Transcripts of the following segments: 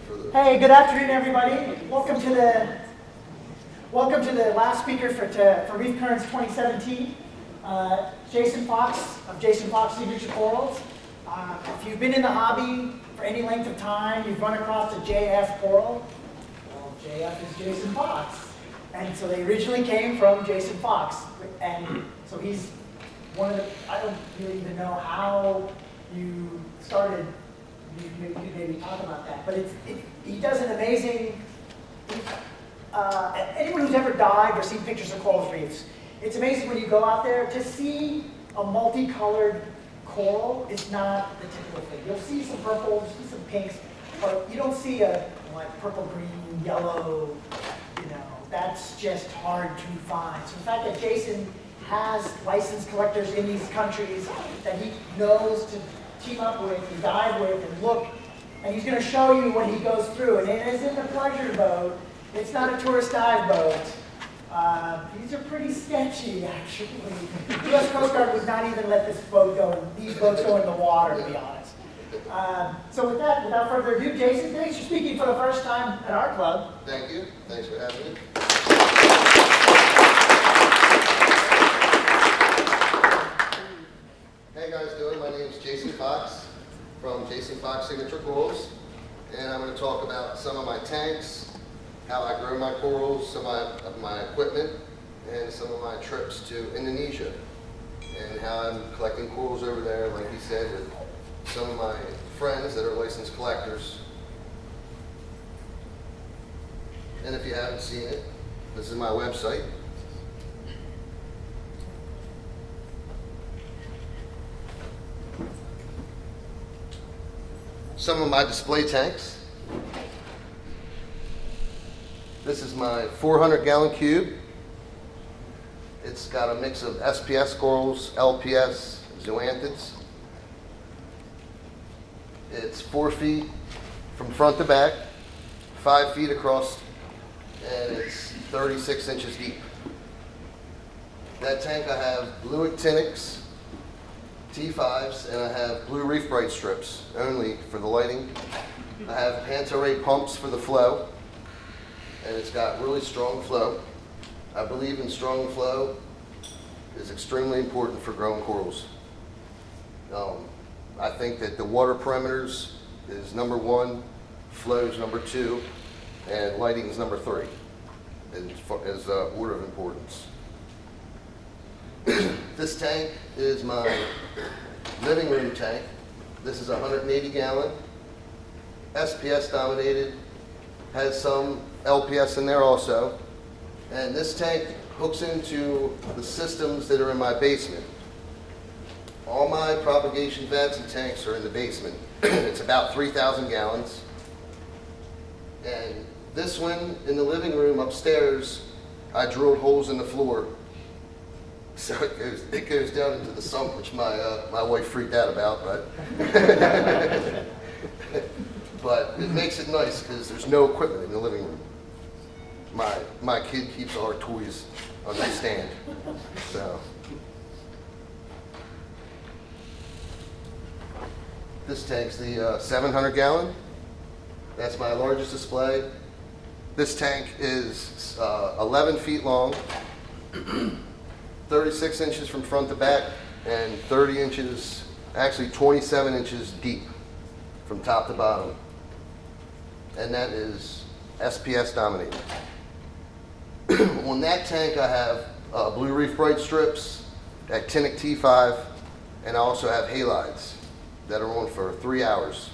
Hey, good afternoon, everybody. Welcome to the last speaker for Reef Currents 2017. Jason Fox of Jason Fox Signature Corals. If you've been in the hobby for any length of time, you've run across a JF coral. Well, JF is Jason Fox. And so they originally came from Jason Fox. And so he's one of the, I don't really even know how you started. You maybe talk about that. But he does an amazing, anyone who's ever dived or seen pictures of coral reefs, it's amazing when you go out there to see a multicolored coral is not the typical thing. You'll see some purples, you'll see some pinks, but you don't see a like purple, green, yellow, that's just hard to find. So the fact that Jason has licensed collectors in these countries that he knows to team up with and dive with and look, and he's going to show you what he goes through. And it isn't a pleasure boat. It's not a tourist dive boat. These are pretty sketchy, actually. The U.S. Coast Guard would not even let these boats go in the water, to be honest. So with that, without further ado, Jason, thanks for speaking for the first time at our club. Thank you. Thanks for having me. Hey guys, doing? My name is Jason Fox from Jason Fox Signature Corals, and I'm going to talk about some of my tanks, how I grow my corals, some of my equipment, and some of my trips to Indonesia, and how I'm collecting corals over there, like he said, with some of my friends that are licensed collectors. And if you haven't seen it, this is my website. Some of my display tanks. This is my 400-gallon cube. It's got a mix of SPS corals, LPS, zoanthids. It's 4 feet from front to back, 5 feet across, and it's 36 inches deep. That tank I have blue actinics, T5s, and I have blue reef bright strips only for the lighting. I have Panta-Ray pumps for the flow, and it's got really strong flow. I believe in strong flow is extremely important for growing corals. I think that the water parameters is number 1, flow is number 2, and lighting is number 3 as order of importance. This tank is my living room tank. This is a 180-gallon, SPS dominated, has some LPS in there also. And this tank hooks into the systems that are in my basement. All my propagation vats and tanks are in the basement. It's about 3,000 gallons. And this one in the living room upstairs, I drilled holes in the floor. So it goes down into the sump, which my wife freaked out about, but it makes it nice because there's no equipment in the living room. My kid keeps all her toys on the stand. So this tank's the 700-gallon. That's my largest display. This tank is 11 feet long. 36 inches from front to back, and 30 inches, actually 27 inches deep from top to bottom. And that is SPS dominated. On that tank I have blue reef bright strips, actinic T5, and I also have halides that are on for 3 hours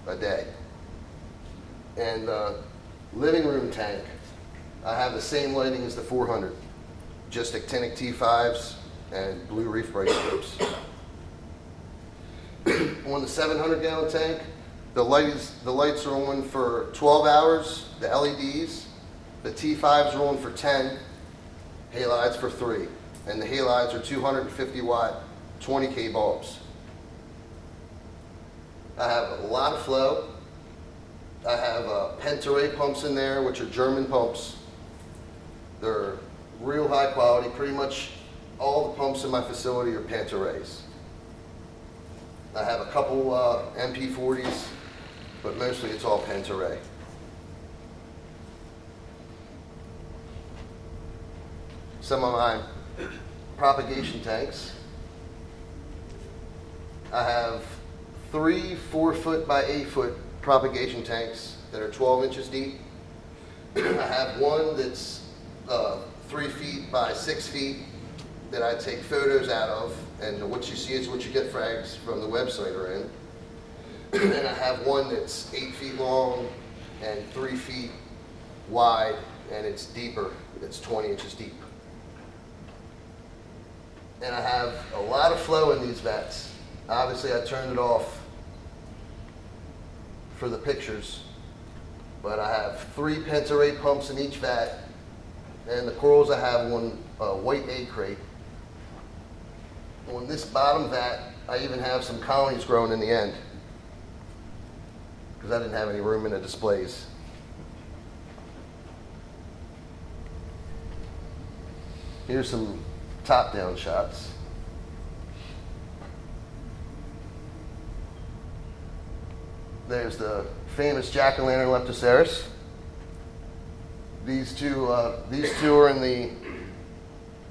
a day. And living room tank, I have the same lighting as the 400. Just actinic T5s and blue reef bright strips. On the 700-gallon tank, the lights are on for 12 hours, the LEDs. The T5s are on for 10, halides for 3. And the halides are 250 watt, 20K bulbs. I have a lot of flow. I have Panta-Ray pumps in there, which are German pumps. They're real high quality. Pretty much all the pumps in my facility are Panta-Rays. I have a couple MP40s, but mostly it's all Panta-Ray. some of my propagation tanks. I have 3 4-foot by 8-foot propagation tanks that are 12 inches deep. I have one that's 3 feet by 6 feet that I take photos out of, and what you see is what you get frags from the website are in. And I have one that's 8 feet long and 3 feet wide, and it's deeper. It's 20 inches deep. And I have a lot of flow in these vats. Obviously, I turned it off for the pictures, but I have 3 pentaray pumps in each vat, and the corals I have one white egg crate. On this bottom vat, I even have some colonies growing in the end, because I didn't have any room in the displays. Here's some top-down shots. There's the famous jack-o'-lantern Leptoceras. These two are in the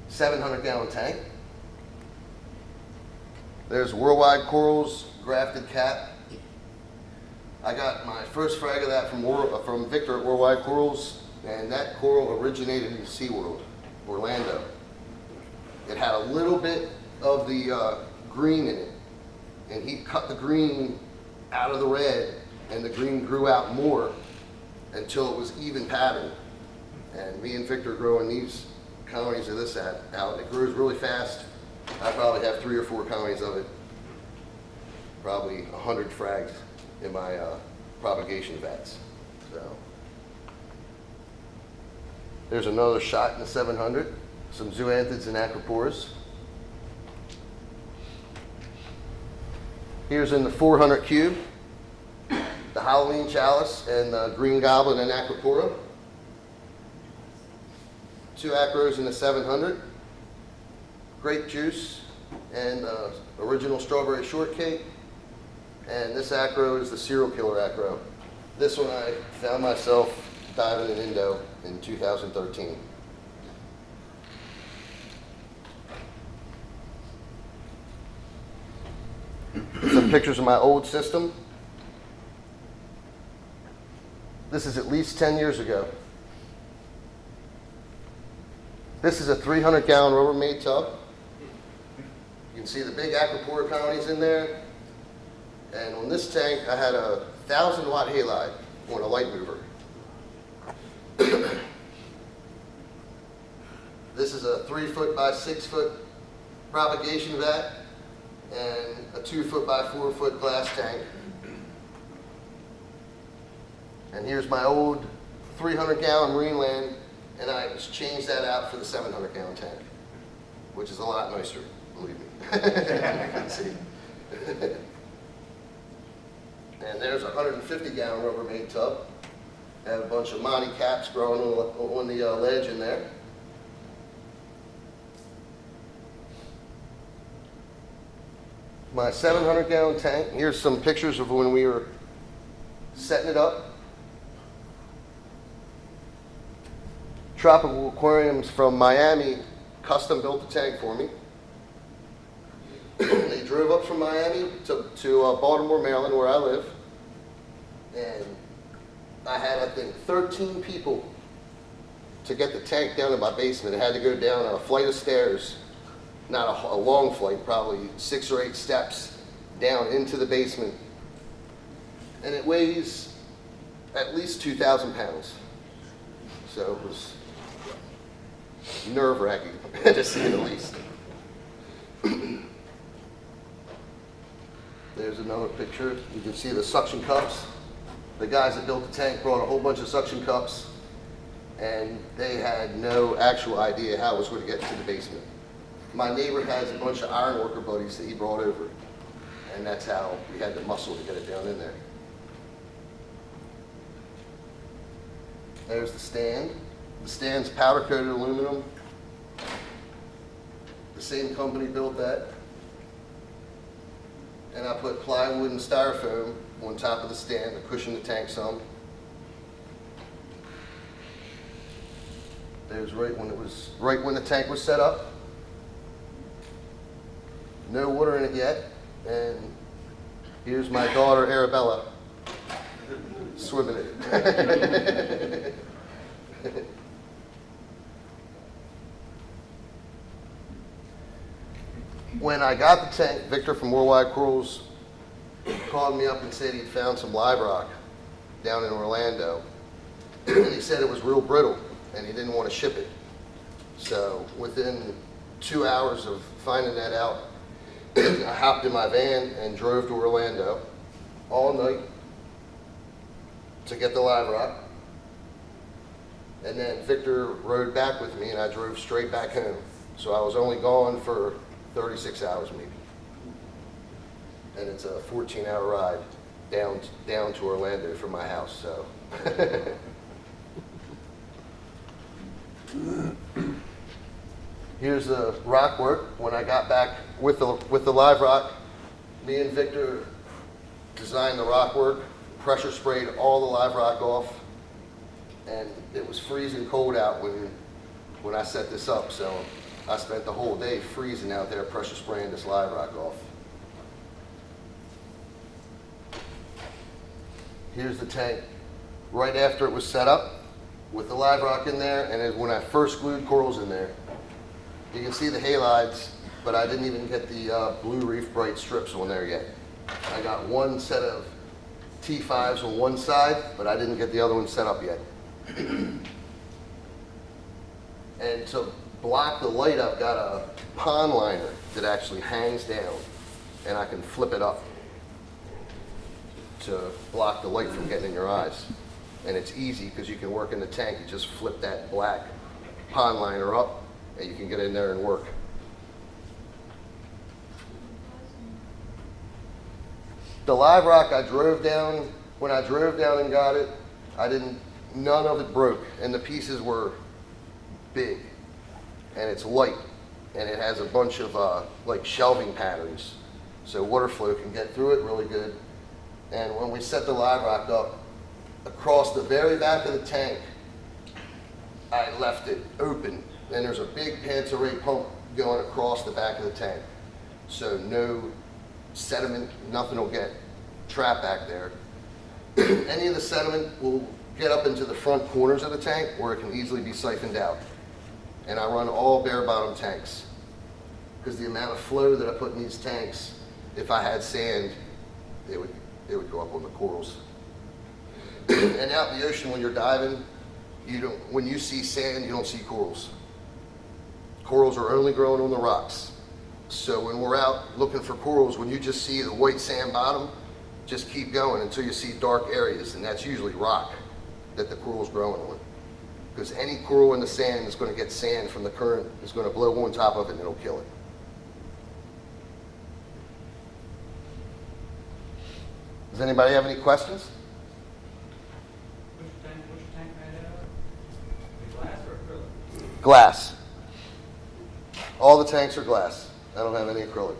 700-gallon tank. There's Worldwide Corals grafted cap. I got my first frag of that from Victor at Worldwide Corals, and that coral originated in SeaWorld, Orlando. It had a little bit of the green in it, and he cut the green out of the red, and the green grew out more until it was even pattern. And me and Victor are growing these colonies of this out. It grows really fast. I probably have 3 or 4 colonies of it. Probably 100 frags in my propagation vats. So there's another shot in the 700. Some zoanthids and acroporas. Here's in the 400 cube, the Halloween chalice and the green goblin and acropora. 2 acros in the 700. Grape juice and original strawberry shortcake. And this acro is the serial killer acro. This one I found myself diving in Indo in 2013. Some pictures of my old system. This is at least 10 years ago. This is a 300-gallon Rubbermaid tub. You can see the big acropora colonies in there. And on this tank, I had a 1,000-watt halide on a light mover. This is a 3-foot by 6-foot propagation vat and a 2-foot by 4-foot glass tank. And here's my old 300-gallon marine land, and I just changed that out for the 700-gallon tank, which is a lot nicer, believe me. You can see. And there's a 150-gallon Rubbermaid tub. I have a bunch of Monty caps growing on the ledge in there. My 700-gallon tank. Here's some pictures of when we were setting it up. Tropical Aquariums from Miami custom built the tank for me. They drove up from Miami to Baltimore, Maryland, where I live. And I had, I think, 13 people to get the tank down to my basement. It had to go down a flight of stairs, not a long flight, probably 6 or 8 steps down into the basement. And it weighs at least 2,000 pounds. So it was nerve-wracking, to say the least. There's another picture. You can see the suction cups. The guys that built the tank brought a whole bunch of suction cups, and they had no actual idea how it was going to get into the basement. My neighbor has a bunch of iron worker buddies that he brought over, and that's how we had the muscle to get it down in there. There's the stand. The stand's powder-coated aluminum. The same company built that. And I put plywood and styrofoam on top of the stand to cushion the tank some. There's right when the tank was set up. No water in it yet. And here's my daughter Arabella swimming in it. When I got the tank, Victor from Worldwide Corals called me up and said he'd found some live rock down in Orlando. And he said it was real brittle and he didn't want to ship it. So within 2 hours of finding that out, I hopped in my van and drove to Orlando all night to get the live rock. And then Victor rode back with me and I drove straight back home. So I was only gone for 36 hours maybe. And it's a 14-hour ride down to Orlando from my house, so. Here's the rock work. When I got back with the live rock, me and Victor designed the rock work, pressure sprayed all the live rock off, and it was freezing cold out when I set this up, so I spent the whole day freezing out there pressure spraying this live rock off. Here's the tank right after it was set up with the live rock in there, and when I first glued corals in there. You can see the halides, but I didn't even get the blue Reef Bright strips on there yet. I got one set of T5s on one side, but I didn't get the other one set up yet. And to block the light, I've got a pond liner that actually hangs down, and I can flip it up to block the light from getting in your eyes. And it's easy because you can work in the tank. You just flip that black pond liner up and you can get in there and work. The live rock I drove down, when I drove down and got it, none of it broke, and the pieces were big, and it's light, and it has a bunch of like shelving patterns, so water flow can get through it really good. And when we set the live rock up, across the very back of the tank, I left it open, and there's a big panta ray pump going across the back of the tank, so no sediment, nothing will get trapped back there. Any of the sediment will get up into the front corners of the tank where it can easily be siphoned out. And I run all bare bottom tanks because the amount of flow that I put in these tanks, if I had sand, it would go up on the corals. And out in the ocean when you're diving, when you see sand, you don't see corals. Corals are only growing on the rocks. So when we're out looking for corals, when you just see the white sand bottom, just keep going until you see dark areas, and that's usually rock that the coral's growing on. Because any coral in the sand is going to get sand from the current, is going to blow on top of it and it'll kill it. Does anybody have any questions? What's your tank made out of? Glass or acrylic? Glass. All the tanks are glass. I don't have any acrylic.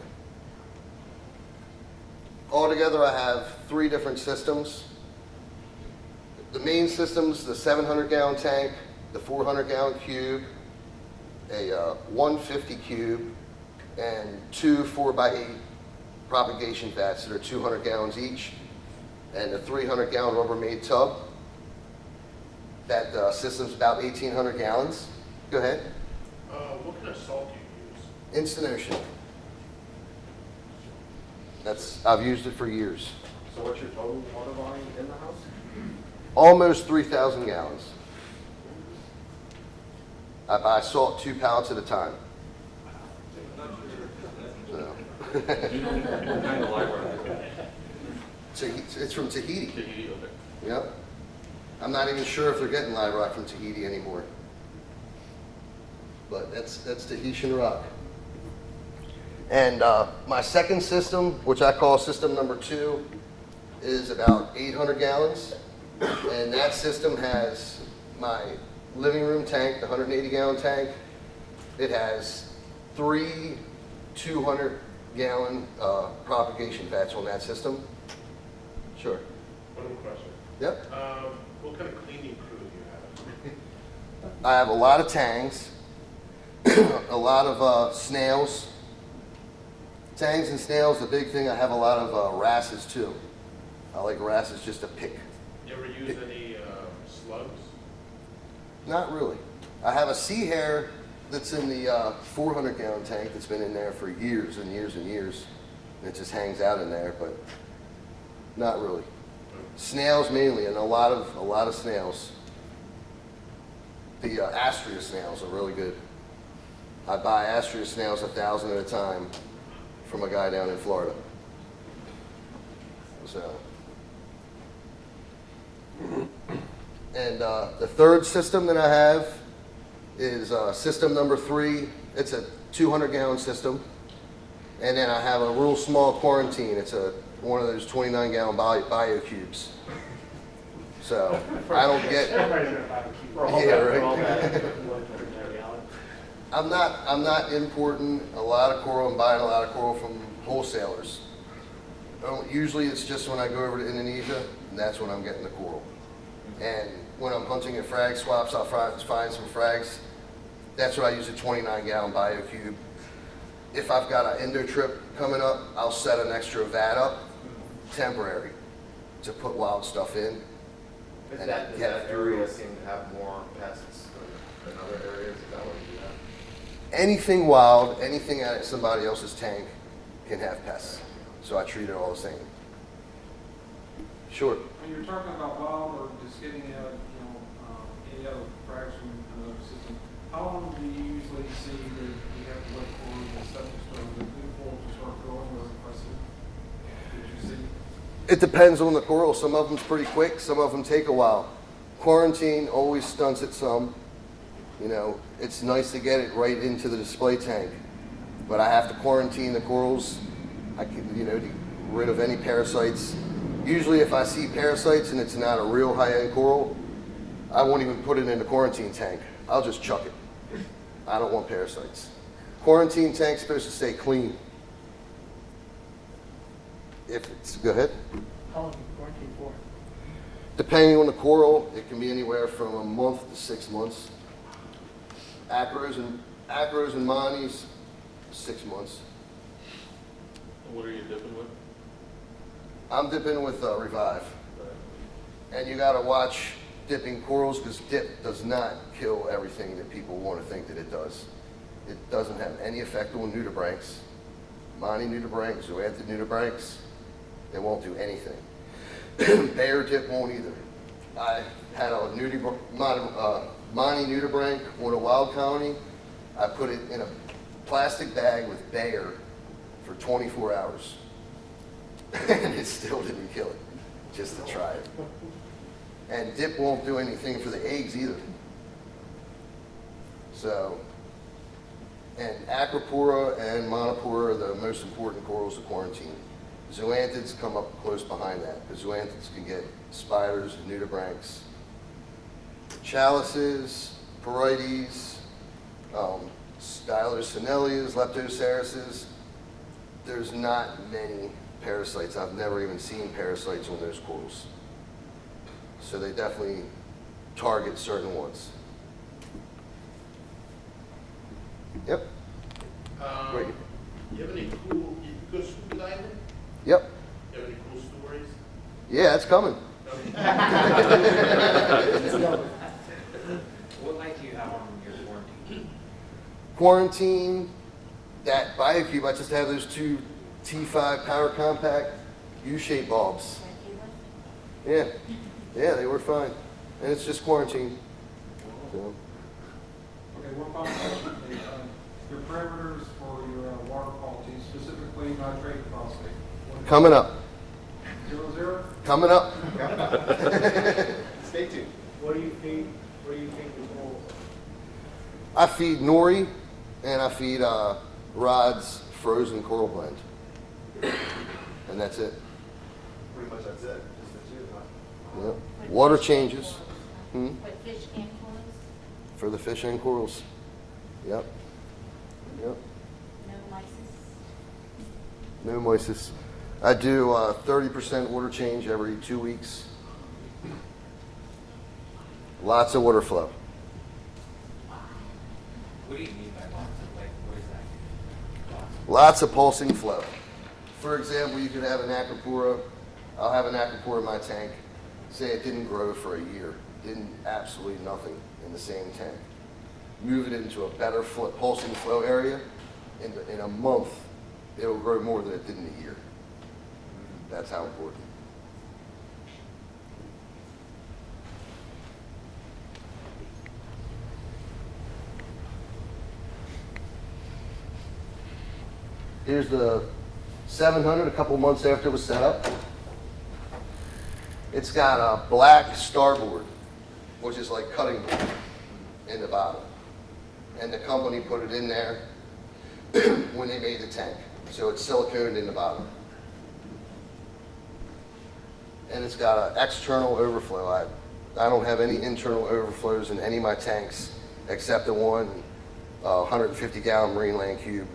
Altogether, I have 3 different systems. The main systems, the 700-gallon tank, the 400-gallon cube, a 150 cube, and 2 4x8 propagation vats that are 200 gallons each, and a 300-gallon Rubbermaid tub. That system's about 1,800 gallons. Go ahead. What kind of salt do you use? Instant Ocean. I've used it for years. So what's your total water volume in the house? Almost 3,000 gallons. I buy salt 2 pallets at a time. So. What kind of live rock is it? It's from Tahiti. Tahiti, okay. Yep. I'm not even sure if they're getting live rock from Tahiti anymore. But that's Tahitian rock. And my second system, which I call system number 2, is about 800 gallons. And that system has my living room tank, the 180-gallon tank. It has 3 200-gallon propagation vats on that system. Sure. One more question. Yep. What kind of cleaning crew do you I have a lot of tangs, a lot of snails. Tangs and snails, the big thing, I have a lot of wrasses too. I like wrasses just to pick. You ever use any slugs? Not really. I have a sea hare that's in the 400-gallon tank that's been in there for years and years and years. And it just hangs out in there, but not really. Snails mainly, and a lot of snails. The Astrea snails are really good. I buy Astrea snails 1,000 at a time from a guy down in Florida. So, and the third system that I have is system number 3. It's a 200-gallon system, and then I have a real small quarantine. It's one of those 29-gallon bio cubes. So I don't get. Yeah, right. I'm not importing a lot of coral and buying a lot of coral from wholesalers. Usually it's just when I go over to Indonesia, and that's when I'm getting the coral. And when I'm hunting at frag swaps, I'll find some frags. That's what I use a 29-gallon bio cube. If I've got an Indo trip coming up, I'll set an extra vat up, temporary, to put wild stuff in. Does that area seem to have more pests than other areas? Is that what you have? Anything wild, anything at somebody else's tank can have pests. So I treat it all the same. Sure. When you're talking about wild or just getting out, any other frags from another system, how long do you usually see that you have to wait for the stuff to start, the new coral to start growing, or did you see? It depends on the coral. Some of them's pretty quick, some of them take a while. Quarantine always stunts it some. You know, it's nice to get it right into the display tank, but I have to quarantine the corals. I can, to get rid of any parasites. Usually if I see parasites and it's not a real high-end coral, I won't even put it in the quarantine tank. I'll just chuck it. I don't want parasites. Quarantine tank's supposed to stay clean. Go ahead. How long are you quarantined for? Depending on the coral, it can be anywhere from a month to 6 months. Acros and monis, 6 months. What are you dipping with? I'm dipping with Revive. And you gotta watch dipping corals because dip does not kill everything that people want to think that it does. It doesn't have any effect on nudibranchs. Mani nudibranchs, zoanthid nudibranchs, it won't do anything. Bayer dip won't either. I had a Mani nudibranch on a wild colony. I put it in a plastic bag with Bayer for 24 hours. And it still didn't kill it, just to try it. And dip won't do anything for the eggs either. So, and Acropora and Monopora are the most important corals to quarantine. Zoanthids come up close behind that, because zoanthids can get spiders, nudibranchs, chalices, varieties, Stylosinellias, Leptocerises. There's not many parasites. I've never even seen parasites on those corals. So they definitely target certain ones. Yep. Great. You have any cool, you go scuba diving? Yep. You have any cool stories? Yeah, it's coming. What light do you have on your quarantine? Quarantine, that BioCube, I just have those two T5 Power Compact U-shaped bulbs. Yeah, they were fine. And it's just quarantine. So. Okay, one final question. Your parameters for your water quality, specifically nitrate and phosphate. Coming up. 0, Coming up. Stay tuned. What do you feed the corals? I feed nori and I feed Rod's frozen coral blend. And that's it. Pretty much that's it. Just the two, huh? Yep. Water changes. For fish and corals? For the fish and corals. Yep. Yep. No license? No moises. I do 30% water change every 2 weeks. Lots of water flow. What do you mean by lots of, like, what is that? Lots of pulsing flow. For example, you could have an acropora. I'll have an acropora in my tank. Say it didn't grow for a year, didn't absolutely nothing in the same tank. Move it into a better pulsing flow area. In a month, it will grow more than it did in a year. That's how important. Here's the 700 a couple months after it was set up. It's got a black starboard, which is like cutting board in the bottom. And the company put it in there when they made the tank. So it's siliconed in the bottom. And it's got an external overflow. I don't have any internal overflows in any of my tanks except the one 150-gallon marine land cube.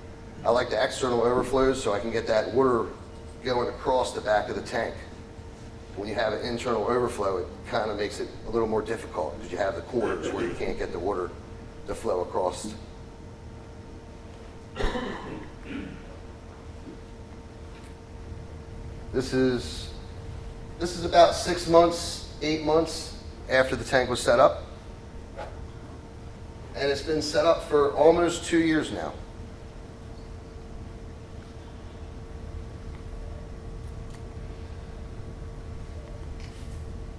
I like the external overflows so I can get that water going across the back of the tank. When you have an internal overflow, it kind of makes it a little more difficult because you have the corners where you can't get the water to flow across. This is about 6 months, 8 months after the tank was set up. And it's been set up for almost 2 years now.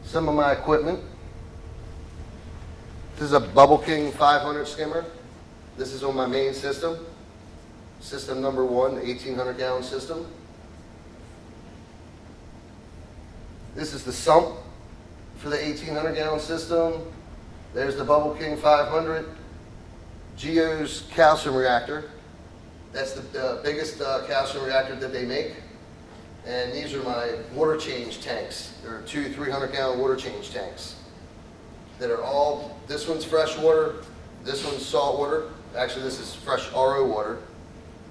Some of my equipment. This is a Bubble King 500 skimmer. This is on my main system. System number 1, the 1,800-gallon system. This is the sump for the 1,800-gallon system. There's the Bubble King 500. Geo's calcium reactor. That's the biggest calcium reactor that they make. And these are my water change tanks. There are 2 300-gallon water change tanks that are all, this one's fresh water, this one's salt water. Actually, this is fresh RO water.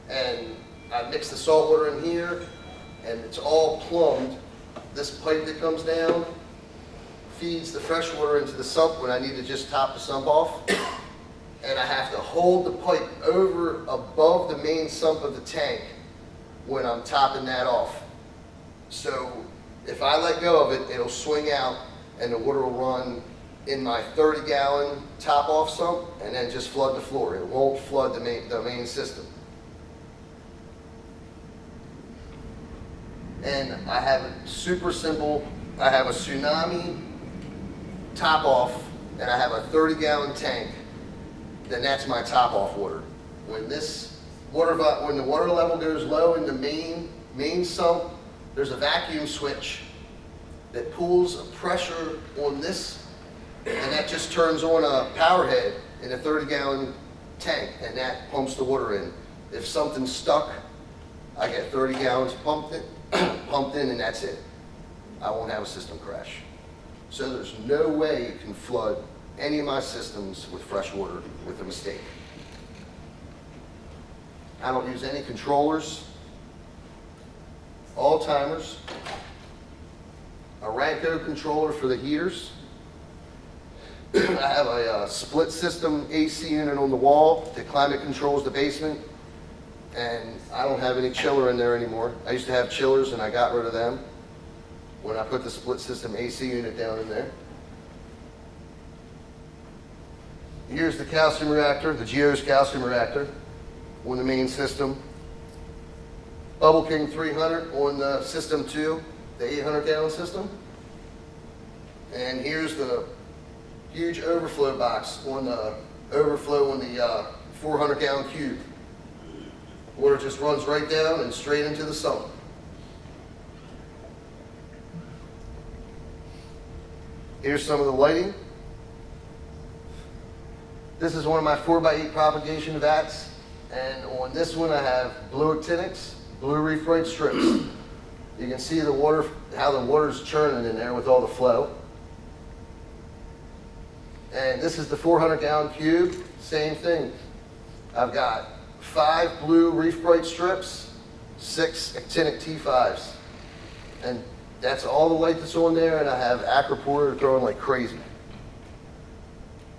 And I mix the salt water in here, and it's all plumbed. This pipe that comes down feeds the fresh water into the sump when I need to just top the sump off. And I have to hold the pipe over above the main sump of the tank when I'm topping that off. So if I let go of it, it'll swing out and the water will run in my 30-gallon top off sump and then just flood the floor. It won't flood the main system. And I have it super simple. I have a tsunami top off and I have a 30-gallon tank. Then that's my top off water. When when the water level goes low in the main sump, there's a vacuum switch that pulls a pressure on this, and that just turns on a power head in a 30-gallon tank, and that pumps the water in. If something's stuck, I get 30 gallons pumped in, and that's it. I won't have a system crash. So there's no way you can flood any of my systems with fresh water with a mistake. I don't use any controllers. All timers, a Ranco controller for the heaters. I have a split system AC unit on the wall that climate controls the basement, and I don't have any chiller in there anymore. I used to have chillers and I got rid of them when I put the split system AC unit down in there. Here's the calcium reactor, the Geo's calcium reactor on the main system. Bubble King 300 on the system 2, the 800-gallon system. And here's the huge overflow box on the overflow on the 400-gallon cube. Water just runs right down and straight into the sump. Here's some of the lighting. This is one of my 4x8 propagation vats. And on this one I have blue actinics, blue reef bright strips. You can see the water, how the water's churning in there with all the flow. And this is the 400-gallon cube, same thing. I've got 5 blue reef bright strips, 6 actinic T5s. And that's all the light that's on there, and I have acropora throwing like crazy.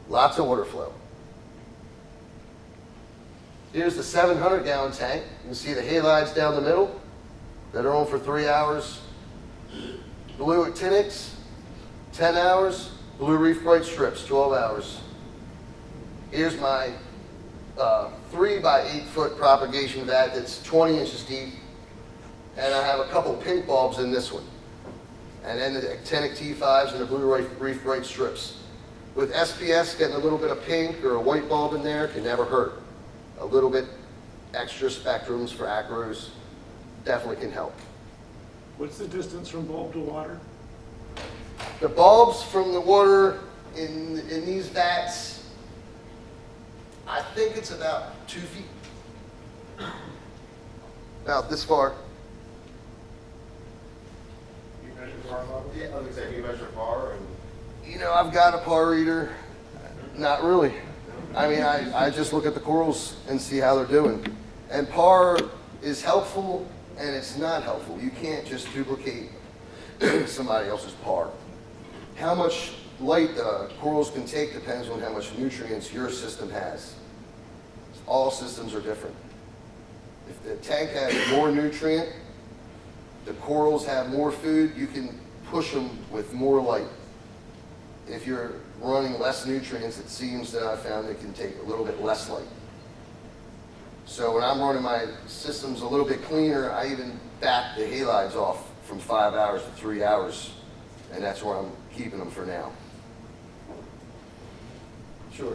Lots of water flow. Here's the 700-gallon tank. You can see the halides down the middle that are on for 3 hours. Blue actinics, 10 hours. Blue reef bright strips, 12 hours. Here's my 3 by 8 foot propagation vat that's 20 inches deep. And I have a couple pink bulbs in this one. And then the actinic T5s and the blue reef bright strips. With SPS, getting a little bit of pink or a white bulb in there can never hurt. A little bit extra spectrums for acros definitely can help. What's the distance from bulb to water? The bulbs from the water in these vats, I think it's about 2 feet. About this far. You measure par level? Yeah, I was gonna say, you measure par and. You know, I've got a par reader. Not really. I mean, I just look at the corals and see how they're doing. And par is helpful and it's not helpful. You can't just duplicate somebody else's par. How much light corals can take depends on how much nutrients your system has. All systems are different. If the tank has more nutrient, the corals have more food, you can push them with more light. If you're running less nutrients, it seems that I found it can take a little bit less light. So when I'm running my systems a little bit cleaner, I even back the halides off from 5 hours to 3 hours, and that's where I'm keeping them for now. Sure.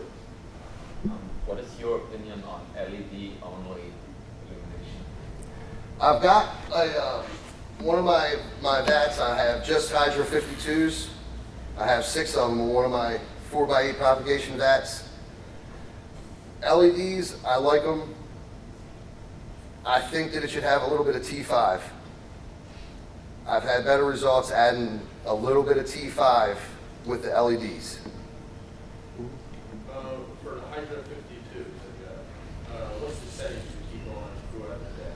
What is your opinion on LED only illumination? I've got one of my vats, I have just Hydro 52s. I have 6 of them in one of my 4 by 8 propagation vats. LEDs, I like them. I think that it should have a little bit of T5. I've had better results adding a little bit of T5 with the LEDs. For the Hydro 52s, what's the settings you keep on throughout the day?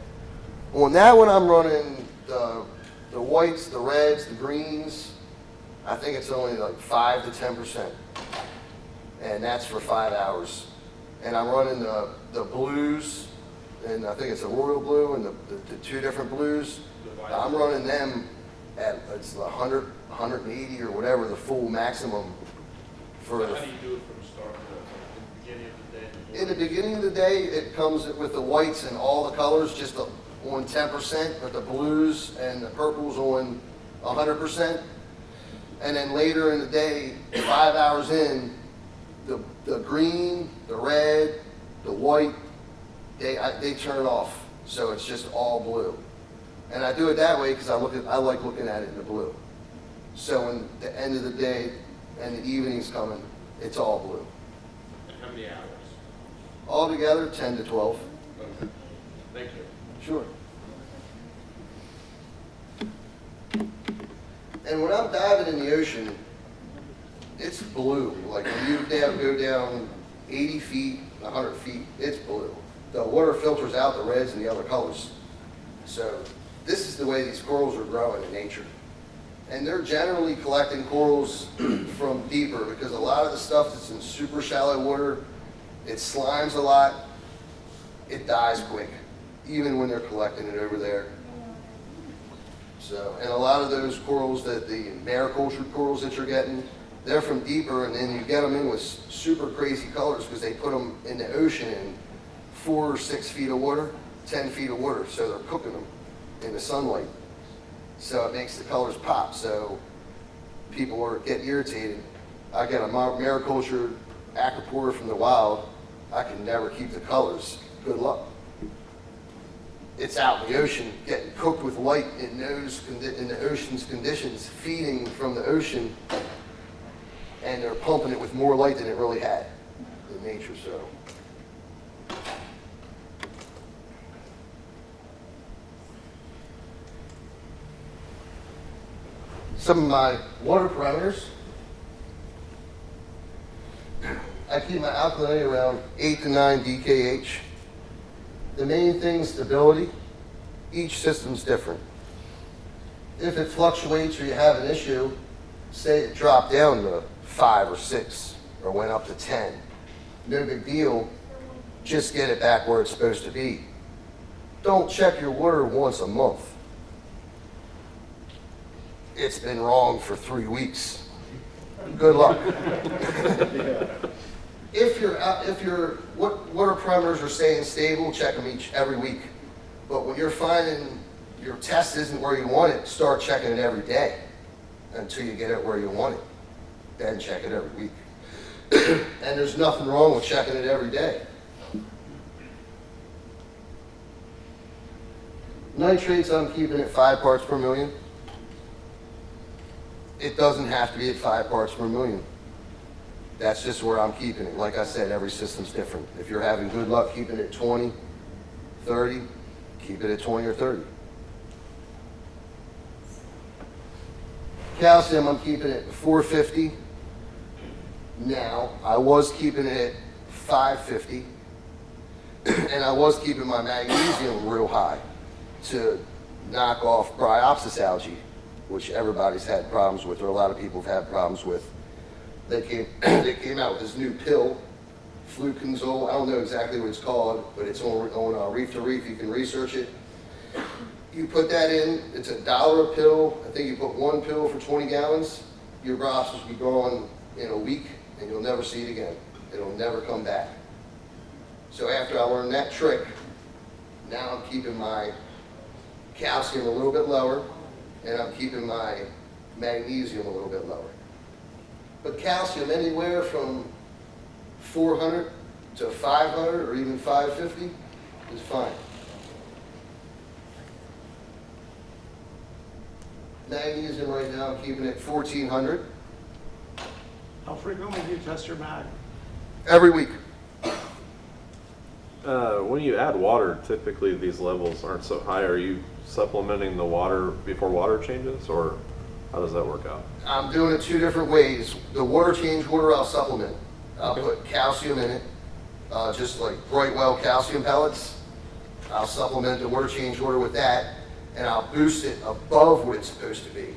On that one, I'm running the whites, the reds, the greens. I think it's only like 5 to 10%. And that's for 5 hours. And I'm running the blues, and I think it's a royal blue and the 2 different blues. I'm running them at it's 100, 180 or whatever the full maximum for. How do you do it from the start to the beginning of the day? In the beginning of the day, it comes with the whites and all the colors just on 10%, but the blues and the purples on 100%. And then later in the day, 5 hours in, the green, the red, the white, they turn off. So it's just all blue. And I do it that way because I like looking at it in the blue. So when the end of the day and the evening's coming, it's all blue. And how many hours? Altogether, 10 to 12. Okay. Thank you. Sure. And when I'm diving in the ocean, it's blue. Like when you go down 80 feet, 100 feet, it's blue. The water filters out the reds and the other colors. So this is the way these corals are growing in nature. And they're generally collecting corals from deeper because a lot of the stuff that's in super shallow water, it slimes a lot, it dies quick, even when they're collecting it over there. So, and a lot of those corals, that the maricultured corals that you're getting, they're from deeper, and then you get them in with super crazy colors because they put them in the ocean in 4 or 6 feet of water, 10 feet of water, so they're cooking them in the sunlight. So it makes the colors pop, so people get irritated. I get a maricultured acropora from the wild, I can never keep the colors. Good luck. It's out in the ocean, getting cooked with light in the ocean's conditions, feeding from the ocean, and they're pumping it with more light than it really had in nature. So, some of my water parameters. I keep my alkalinity around 8 to 9 DKH. The main thing is stability. Each system's different. If it fluctuates or you have an issue, say it dropped down to 5 or 6 or went up to 10, no big deal. just get it back where it's supposed to be. Don't check your water once a month. It's been wrong for 3 weeks. Good luck. If your water parameters are staying stable, check them every week. But when you're finding your test isn't where you want it, start checking it every day until you get it where you want it. Then check it every week. And there's nothing wrong with checking it every day. Nitrates, I'm keeping at 5 parts per million. It doesn't have to be at 5 parts per million. That's just where I'm keeping it. Like I said, every system's different. If you're having good luck keeping it at 20, 30, keep it at 20 or 30. Calcium, I'm keeping it at 450. Now, I was keeping it at 550. And I was keeping my magnesium real high to knock off bryopsis algae, which everybody's had problems with, or a lot of people have had problems with. They came out with this new pill, fluconazole. I don't know exactly what it's called, but it's on Reef to Reef. You can research it. You put that in, it's $1 a pill. I think you put 1 pill for 20 gallons. Your bryopsis will be gone in a week, and you'll never see it again. It'll never come back. So after I learned that trick, now I'm keeping my calcium a little bit lower, and I'm keeping my magnesium a little bit lower. But calcium anywhere from 400 to 500 or even 550 is fine. Magnesium right now, I'm keeping it 1400. How frequently do you test your mag? Every week. When you add water, typically these levels aren't so high. Are you supplementing the water before water changes, or how does that work out? I'm doing it 2 different ways. The water change water, I'll supplement. I'll put calcium in it, just like Brightwell calcium pellets. I'll supplement the water change water with that, and I'll boost it above what it's supposed to be.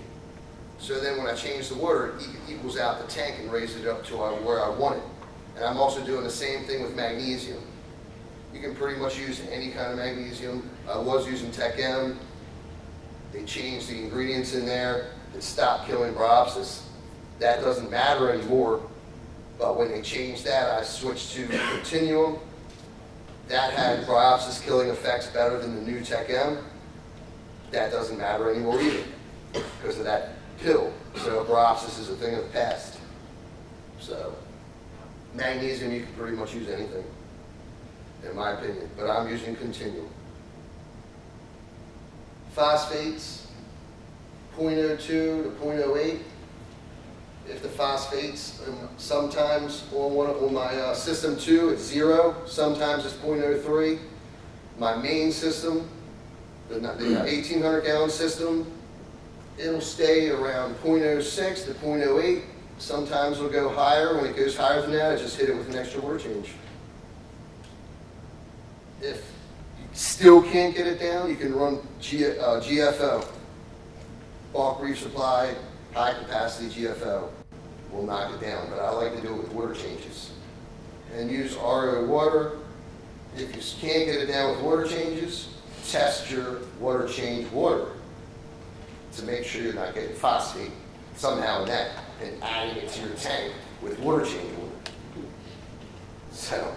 So then when I change the water, it equals out the tank and raises it up to where I want it. And I'm also doing the same thing with magnesium. You can pretty much use any kind of magnesium. I was using Tech M. They changed the ingredients in there that stopped killing bryopsis. That doesn't matter anymore. But when they changed that, I switched to Continuum. That had bryopsis killing effects better than the new Tech M. That doesn't matter anymore either because of that pill. So bryopsis is a thing of the past. So magnesium, you can pretty much use anything, in my opinion, but I'm using Continuum. Phosphates, 0.02 to 0.08. If the phosphates, sometimes on my system 2, it's 0. Sometimes it's 0.03. My main system, the 1,800 gallon system, it'll stay around 0.06 to 0.08. Sometimes it'll go higher. When it goes higher than that, I just hit it with an extra water change. If you still can't get it down, you can run GFO. Bulk Reef Supply, high capacity GFO will knock it down, but I like to do it with water changes. And use RO water. If you can't get it down with water changes, test your water change water to make sure you're not getting phosphate somehow in that and adding it to your tank with water change water. So,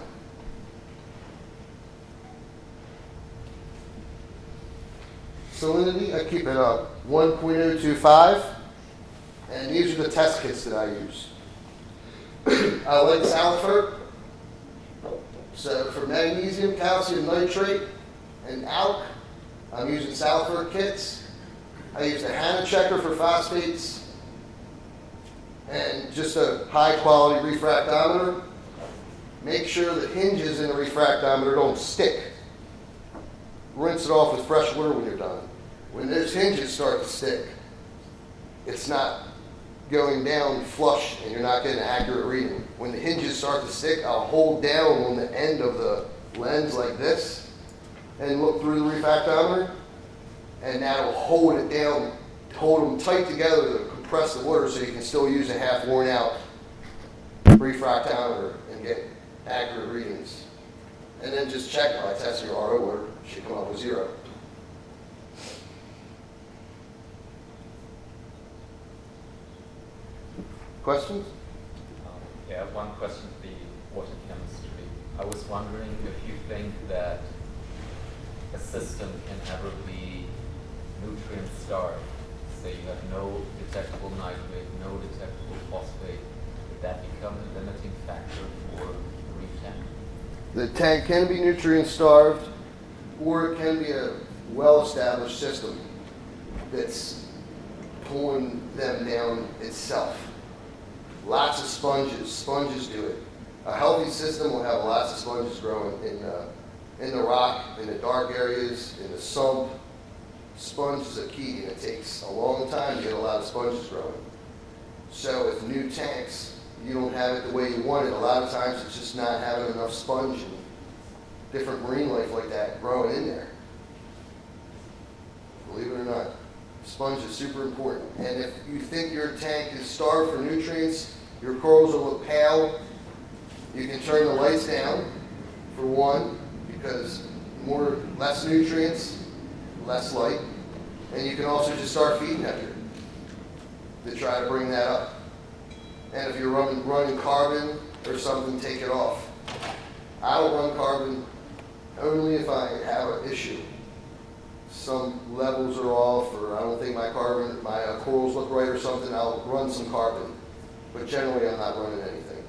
salinity, I keep it up 1.025, and these are the test kits that I use. I like Salifert. So for magnesium, calcium nitrate, and ALK, I'm using Salifert kits. I use the Hanna checker for phosphates, and just a high quality refractometer. Make sure the hinges in the refractometer don't stick. Rinse it off with fresh water when you're done. When those hinges start to stick, it's not going down flush and you're not getting an accurate reading. When the hinges start to stick, I'll hold down on the end of the lens like this and look through the refractometer, and that'll hold it down, hold them tight together to compress the water so you can still use a half worn out refractometer and get accurate readings. And then just check it by testing your RO water, it should come up with 0. Questions? Yeah, one question to the water chemistry. I was wondering if you think that a system can ever be nutrient starved. Say you have no detectable nitrate, no detectable phosphate. Would that become a limiting factor for the reef tank? The tank can be nutrient starved, or it can be a well-established system that's pulling them down itself. Lots of sponges. Sponges do it. A healthy system will have lots of sponges growing in the rock, in the dark areas, in the sump. Sponge is a key, and it takes a long time to get a lot of sponges growing. So with new tanks, you don't have it the way you want it. A lot of times it's just not having enough sponge and different marine life like that growing in there. Believe it or not, sponge is super important. And if you think your tank is starved for nutrients, your corals will look pale. You can turn the lights down for one, because less nutrients, less light. And you can also just start feeding heavier to try to bring that up. And if you're running carbon or something, take it off. I don't run carbon only if I have an issue. Some levels are off, or I don't think my corals look right or something, I'll run some carbon. But generally, I'm not running anything.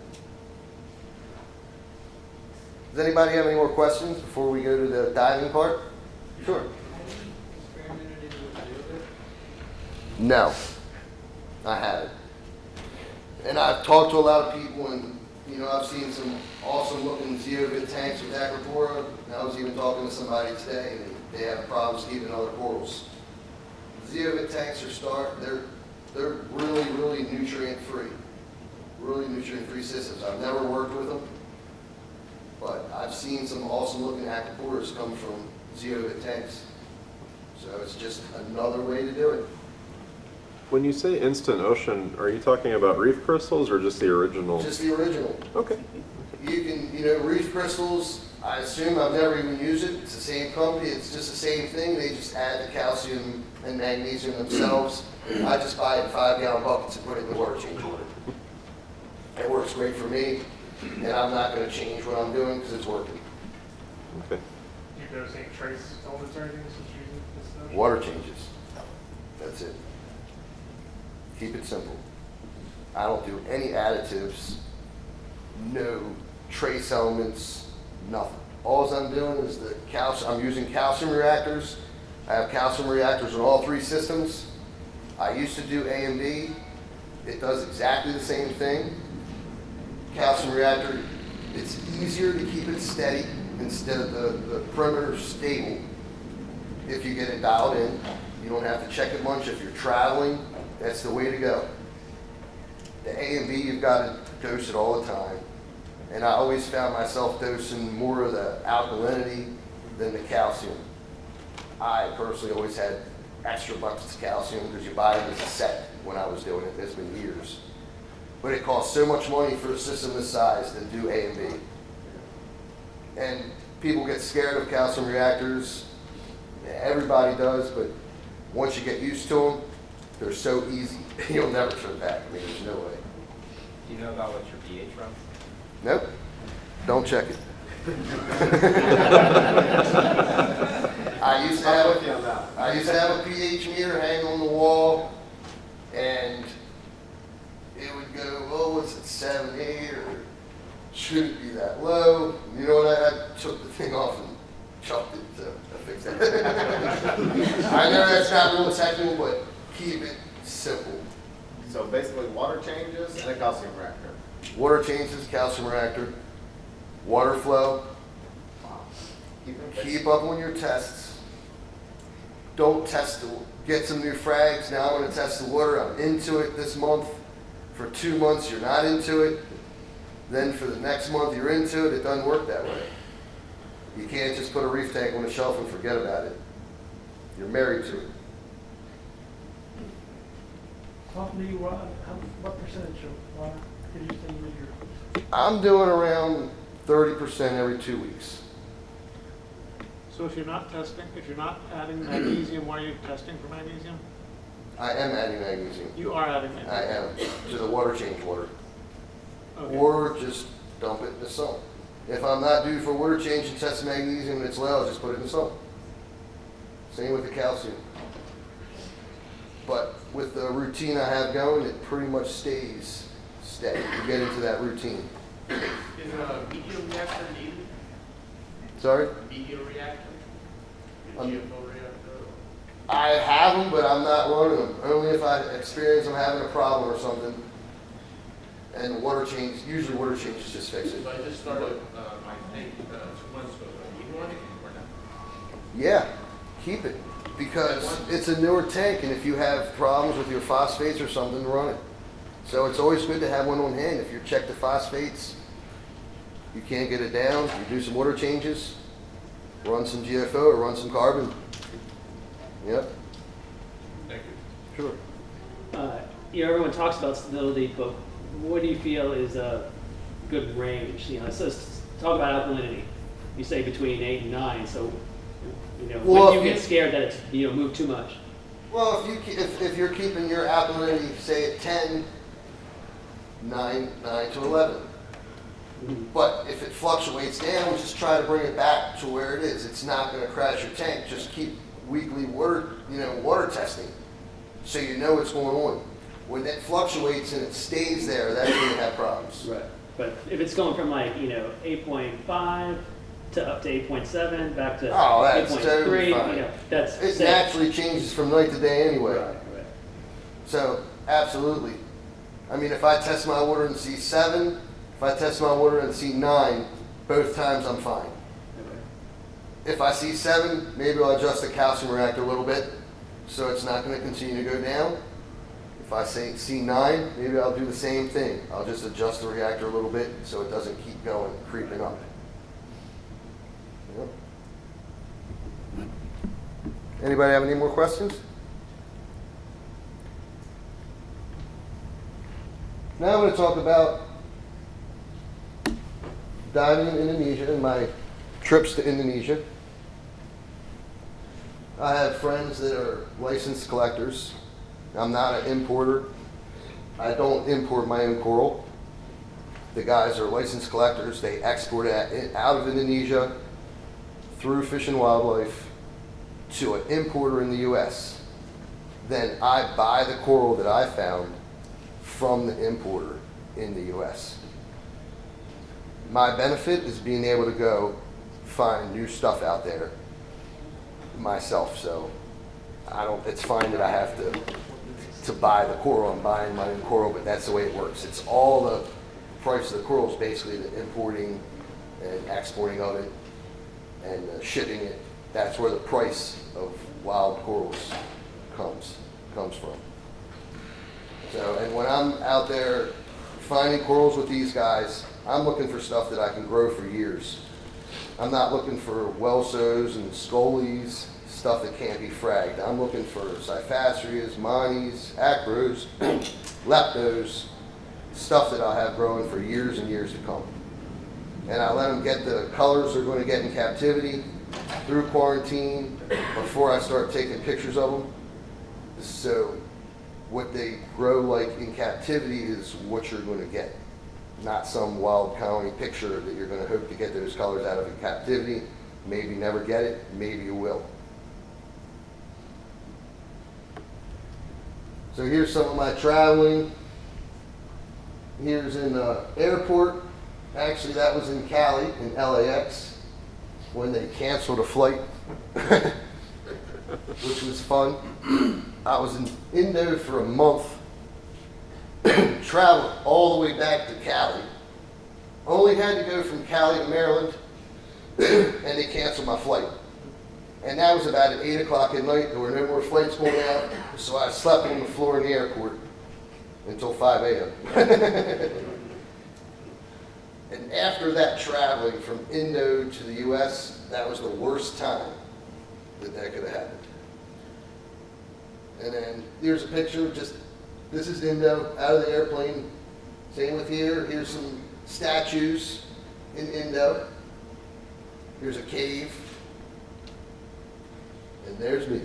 Does anybody have any more questions before we go to the diving part? Sure. No, I haven't. And I've talked to a lot of people, and I've seen some awesome looking zeovit tanks with acropora. And I was even talking to somebody today, and they have problems keeping other corals. Zeovit tanks they're really, really nutrient free. Really nutrient free systems. I've never worked with them, but I've seen some awesome looking acroporas come from zeovit tanks. So it's just another way to do it. When you say instant ocean, are you talking about reef crystals or just the original? Just the original. Okay. You can, reef crystals, I assume, I've never even used it. It's the same company. It's just the same thing. They just add the calcium and magnesium themselves. I just buy it in 5-gallon buckets and put it in the water change order. It works great for me, and I'm not going to change what I'm doing because it's working. Okay. Do you notice any trace elements or anything since using this stuff? Water changes. That's it. Keep it simple. I don't do any additives, no trace elements, nothing. All I'm doing is the calcium. I'm using calcium reactors. I have calcium reactors in all 3 systems. I used to do A and B. It does exactly the same thing. Calcium reactor, it's easier to keep it steady instead of the perimeter stable. If you get it dialed in, you don't have to check it much. If you're traveling, that's the way to go. The A and B, you've got to dose it all the time. And I always found myself dosing more of the alkalinity than the calcium. I personally always had extra buckets of calcium because you buy it as a set when I was doing it. It's been years. But it costs so much money for a system this size to do A and B. And people get scared of calcium reactors. Everybody does, but once you get used to them, they're so easy. You'll never turn back. I mean, there's no way. Do you know about what your pH runs? Nope. Don't check it. I used to have a pH meter hanging on the wall, and it would go, oh, what's it, 7, 8, or should it be that low? You know what? I took the thing off and chucked it to fix it. I know that's not real technical, but keep it simple. So basically water changes and a calcium reactor. Water changes, calcium reactor, water flow. Keep up on your tests. Don't test get some new frags. Now I'm going to test the water. I'm into it this month. For 2 months, you're not into it. Then for the next month, you're into it. It doesn't work that way. You can't just put a reef tank on the shelf and forget about it. You're married to it. How often do you run? What percentage of water did you say you use your? I'm doing around 30% every 2 weeks. So if you're not adding magnesium, why are you testing for magnesium? I am adding magnesium. You are adding I magnesium. am, to the water change water. Okay. Or just dump it in the salt. If I'm not due for water change and test magnesium and it's low, I'll just put it in the salt. Same with the calcium. But with the routine I have going, it pretty much stays steady. You get into that routine. Is a media reactor needed? Sorry? A media reactor? A Um, GFO reactor? I have them, but I'm not running them. Only if I experience I'm having a problem or something. And water change, usually water changes just fix it. So I just started my tank 2 months ago. Do I need one or not? Yeah, keep it. Because it's a newer tank, and if you have problems with your phosphates or something, run it. So it's always good to have one on hand. If you check the phosphates, you can't get it down, you do some water changes, run some GFO or run some carbon. Yep. Thank you. Sure. Everyone talks about stability, but what do you feel is a good range? So let's talk about alkalinity. You say between 8 and 9, so Well, when do you if get scared that it's moved too much? Well, if you're keeping your alkalinity, say at 10, 9 to 11. But if it fluctuates down, just try to bring it back to where it is. It's not going to crash your tank. Just keep weekly water testing, so you know what's going on. When it fluctuates and it stays there, that's when you have problems. Right. But if it's going from 8.5 to up to 8.7, back to Oh, that's 8.3, totally fine. that's It safe. naturally changes from night to day anyway. Right. So, absolutely. I mean, if I test my water and see 7, if I test my water and see 9, both times I'm fine. Okay. If I see 7, maybe I'll adjust the calcium reactor a little bit so it's not going to continue to go down. If I see 9, maybe I'll do the same thing. I'll just adjust the reactor a little bit so it doesn't keep going, creeping up. Yep. Anybody have any more questions? Now I'm going to talk about diving in Indonesia and my trips to Indonesia. I have friends that are licensed collectors. I'm not an importer. I don't import my own coral. The guys are licensed collectors. They export it out of Indonesia through Fish and Wildlife to an importer in the U.S. Then I buy the coral that I found from the importer in the U.S. My benefit is being able to go find new stuff out there myself. So it's fine that I have to buy the coral. I'm buying my own coral, but that's the way it works. It's all the price of the coral is basically the importing and exporting of it and shipping it. That's where the price of wild corals comes from. So, and when I'm out there finding corals with these guys, I'm looking for stuff that I can grow for years. I'm not looking for Welsos and Scolies, stuff that can't be fragged. I'm looking for Cyphasrias, Monis, Acros, Leptos, stuff that I'll have growing for years and years to come. And I let them get the colors they're going to get in captivity through quarantine before I start taking pictures of them. So what they grow like in captivity is what you're going to get, not some wild colony picture that you're going to hope to get those colors out of in captivity. Maybe never get it, maybe you will. So here's some of my traveling. Here's in the airport. Actually, that was in Cali, in LAX, when they canceled a flight, which was fun. I was in Indo for a month, traveled all the way back to Cali. Only had to go from Cali to Maryland, and they canceled my flight. And that was about at 8 o'clock at night. There were no more flights going out, so I slept on the floor in the airport until 5 a.m. And after that traveling from Indo to the U.S., that was the worst time that could have happened. And then here's a picture of this is Indo, out of the airplane. Same with here. Here's some statues in Indo. Here's a cave. And there's me.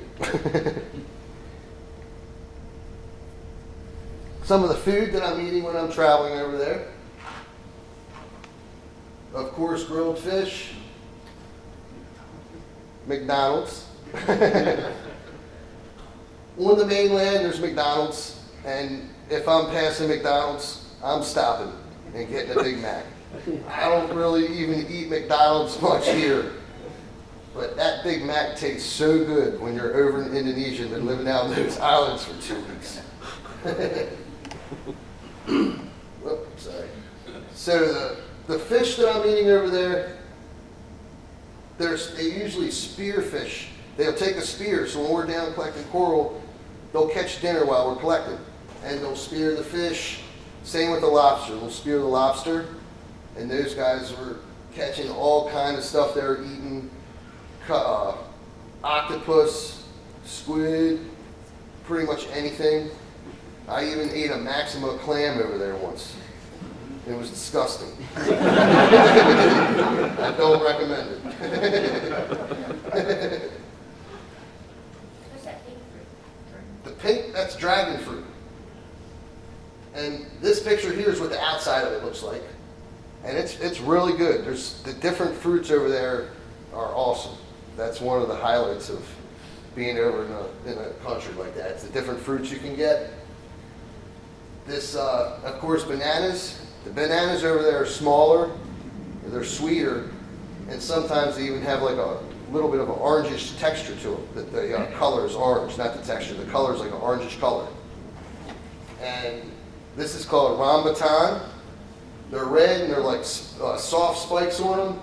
Some of the food that I'm eating when I'm traveling over there. Of course, grilled fish, McDonald's. On the mainland, there's McDonald's, and if I'm passing McDonald's, I'm stopping and getting a Big Mac. I don't really even eat McDonald's much here, but that Big Mac tastes so good when you're over in Indonesia and been living out in those islands for 2 weeks. Whoop, sorry. So the fish that I'm eating over there, they usually spear fish. They'll take a spear, so when we're down collecting coral, they'll catch dinner while we're collecting. And they'll spear the fish. Same with the lobster. They'll spear the lobster. And those guys were catching all kind of stuff. They were eating octopus, squid, pretty much anything. I even ate a Maxima clam over there once. It was disgusting. I don't recommend it. What's that pink fruit? The pink, that's dragon fruit. And this picture here is what the outside of it looks like. And it's really good. There's the different fruits over there are awesome. That's one of the highlights of being over in a country like that. It's the different fruits you can get. This, of course, bananas. The bananas over there are smaller, they're sweeter, and sometimes they even have like a little bit of an orangish texture to them. The color is orange, not the texture. The color is like an orangish color. And this is called rambutan. They're red and they're like soft spikes on them.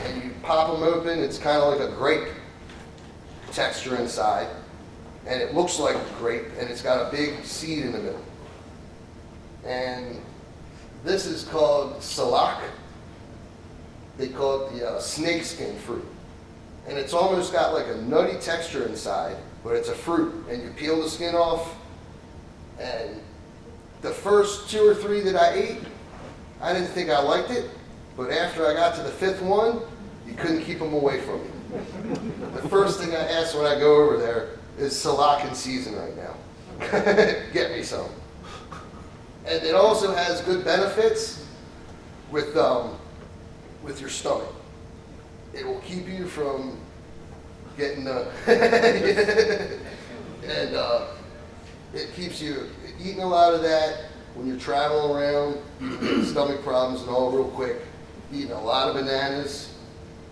And you pop them open, it's kind of like a grape texture inside. And it looks like a grape, and it's got a big seed in the middle. And this is called salak. They call it the snakeskin fruit. And it's almost got like a nutty texture inside, but it's a fruit. And you peel the skin off, and the first 2 or 3 that I ate, I didn't think I liked it, but after I got to the 5th one, you couldn't keep them away from me. The first thing I ask when I go over there is salak in season right now. Get me some. And it also has good benefits with your stomach. It will keep you from getting and it keeps you eating a lot of that when you're traveling around. You can get stomach problems and all real quick. Eating a lot of bananas.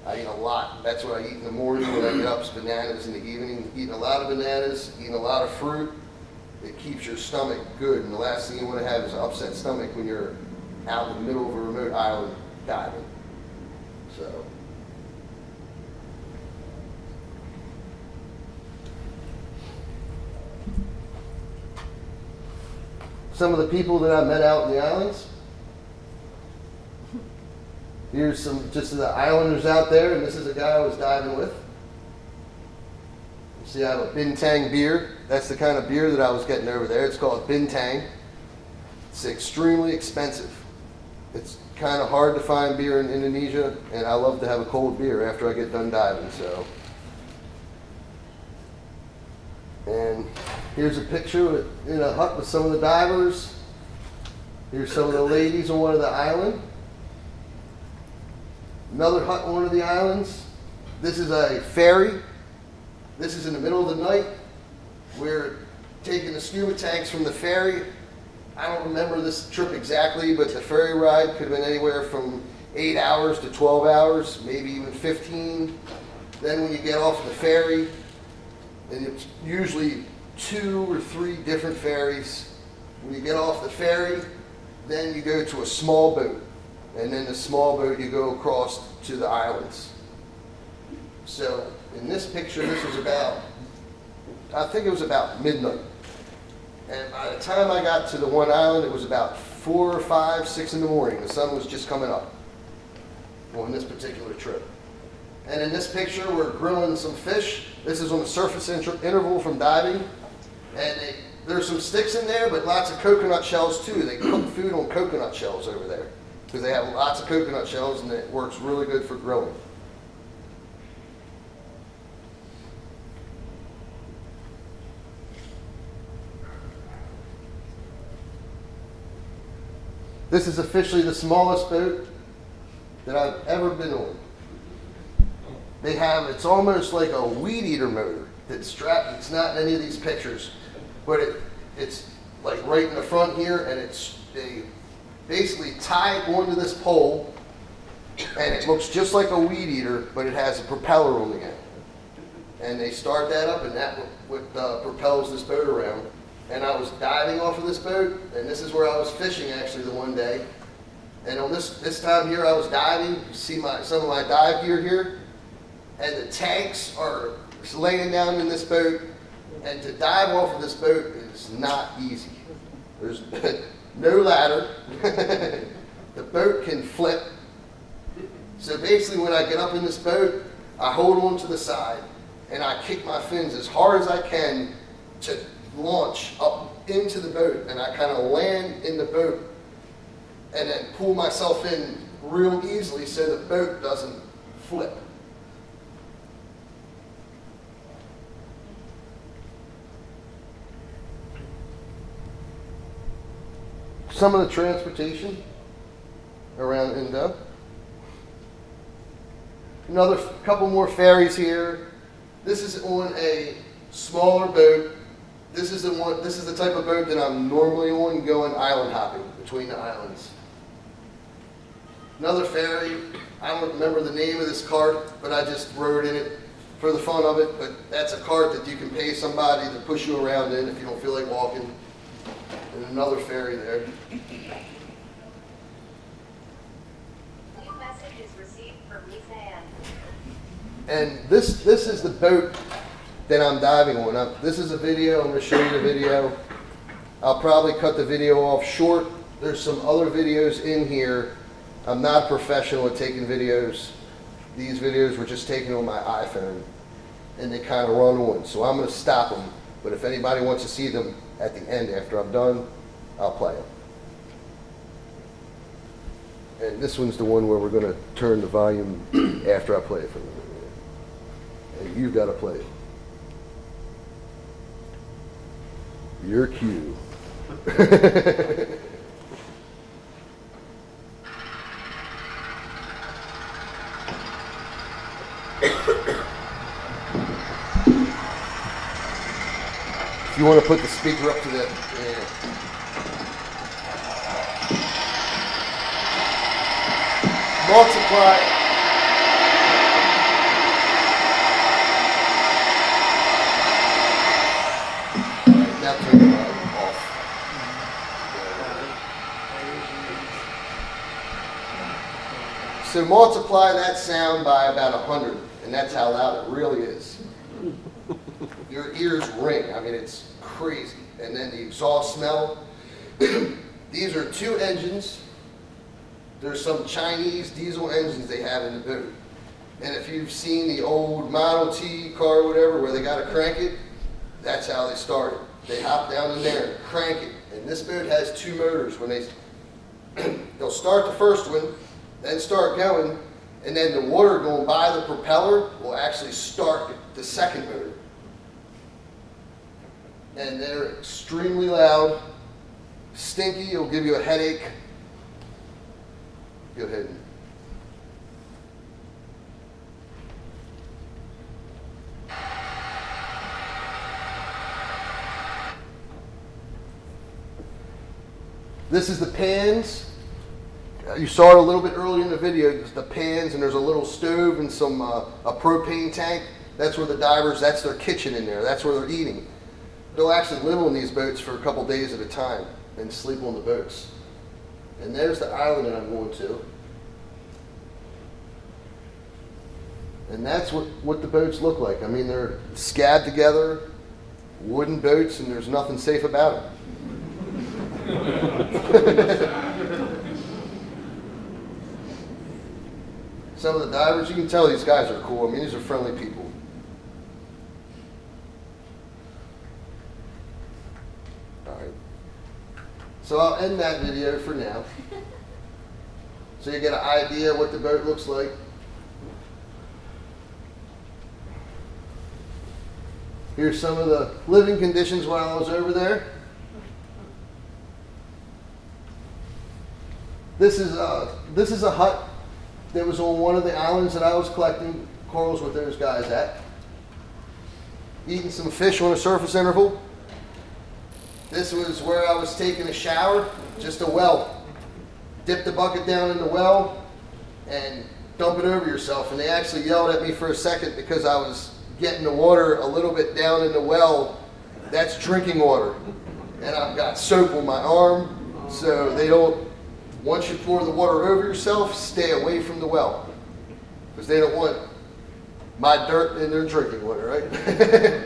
I eat a lot. That's what I eat in the morning when I get up, is bananas in the evening. Eating a lot of bananas, eating a lot of fruit. It keeps your stomach good, and the last thing you want to have is an upset stomach when you're out in the middle of a remote island diving. So, some of the people that I met out in the islands. Here's some just of the islanders out there, and this is a guy I was diving with. See, I have a bintang beer. That's the kind of beer that I was getting over there. It's called bintang. It's extremely expensive. It's kind of hard to find beer in Indonesia, and I love to have a cold beer after I get done diving. So, and here's a picture in a hut with some of the divers. Here's some of the ladies on one of the islands. Another hut on one of the islands. This is a ferry. This is in the middle of the night. We're taking the scuba tanks from the ferry. I don't remember this trip exactly, but the ferry ride could have been anywhere from 8 hours to 12 hours, maybe even 15. Then when you get off the ferry, and it's usually 2 or 3 different ferries. When you get off the ferry, then you go to a small boat. And then the small boat, you go across to the islands. So in this picture, this was about, I think it was about midnight. And by the time I got to the one island, it was about 4 or 5, 6 in the morning. The sun was just coming up on this particular trip. And in this picture, we're grilling some fish. This is on the surface interval from diving. And there's some sticks in there, but lots of coconut shells too. They cook food on coconut shells over there because they have lots of coconut shells, and it works really good for grilling. This is officially the smallest boat that I've ever been on. They have, it's almost like a weed eater motor that's strapped. It's not in any of these pictures, but it's like right in the front here, and they basically tie it onto this pole, and it looks just like a weed eater, but it has a propeller on the end. And they start that up, and that what propels this boat around. And I was diving off of this boat, and this is where I was fishing actually the one day. And on this time here, I was diving. You see some of my dive gear here, and the tanks are laying down in this boat. And to dive off of this boat is not easy. There's no ladder. The boat can flip. So basically, when I get up in this boat, I hold on to the side, and I kick my fins as hard as I can to launch up into the boat, and I kind of land in the boat and then pull myself in real easily so the boat doesn't flip. Some of the transportation around Indo. Another couple more ferries here. This is on a smaller boat. This is the type of boat that I'm normally on going island hopping between the islands. Another ferry. I don't remember the name of this cart, but I just rode in it for the fun of it. But that's a cart that you can pay somebody to push you around in if you don't feel like walking. And another ferry there. New message is received from Lisanne. And this is the boat that I'm diving on. This is a video. I'm going to show you the video. I'll probably cut the video off short. There's some other videos in here. I'm not a professional at taking videos. These videos were just taken on my iPhone, and they kind of run on. So I'm going to stop them. But if anybody wants to see them at the end after I'm done, I'll play them. And this one's the one where we're going to turn the volume after I play it for them. And you've got to play it. Your cue. If you want to put the speaker up to the multiply. Now turn the volume off. So multiply that sound by about 100, and that's how loud it really is. Your ears ring. I mean, it's crazy. And then the exhaust smell. These are two engines. There's some Chinese diesel engines they have in the boat. And if you've seen the old Model T car or whatever where they got to crank it, that's how they started. They hop down in there and crank it. And this boat has two motors. When they'll start the first one, then start going, and then the water going by the propeller will actually start the second motor. And they're extremely loud, stinky, it'll give you a headache. Go ahead. This is the pans. You saw it a little bit earlier in the video. There's the pans, and there's a little stove and some a propane tank. That's where the divers, that's their kitchen in there. That's where they're eating. They'll actually live on these boats for a couple days at a time and sleep on the boats. And there's the island that I'm going to. And that's what the boats look like. I mean, they're scabbed together, wooden boats, and there's nothing safe about them. Some of the divers, you can tell these guys are cool. I mean, these are friendly people. All right. So I'll end that video for now. So you get an idea what the boat looks like. Here's some of the living conditions while I was over there. This is a hut that was on one of the islands that I was collecting corals with those guys at. Eating some fish on a surface interval. This was where I was taking a shower, just a well. Dip the bucket down in the well and dump it over yourself. And they actually yelled at me for a second because I was getting the water a little bit down in the well. That's drinking water. And I've got soap on my arm, so they don't, once you pour the water over yourself, stay away from the well. Because they don't want my dirt in their drinking water, right?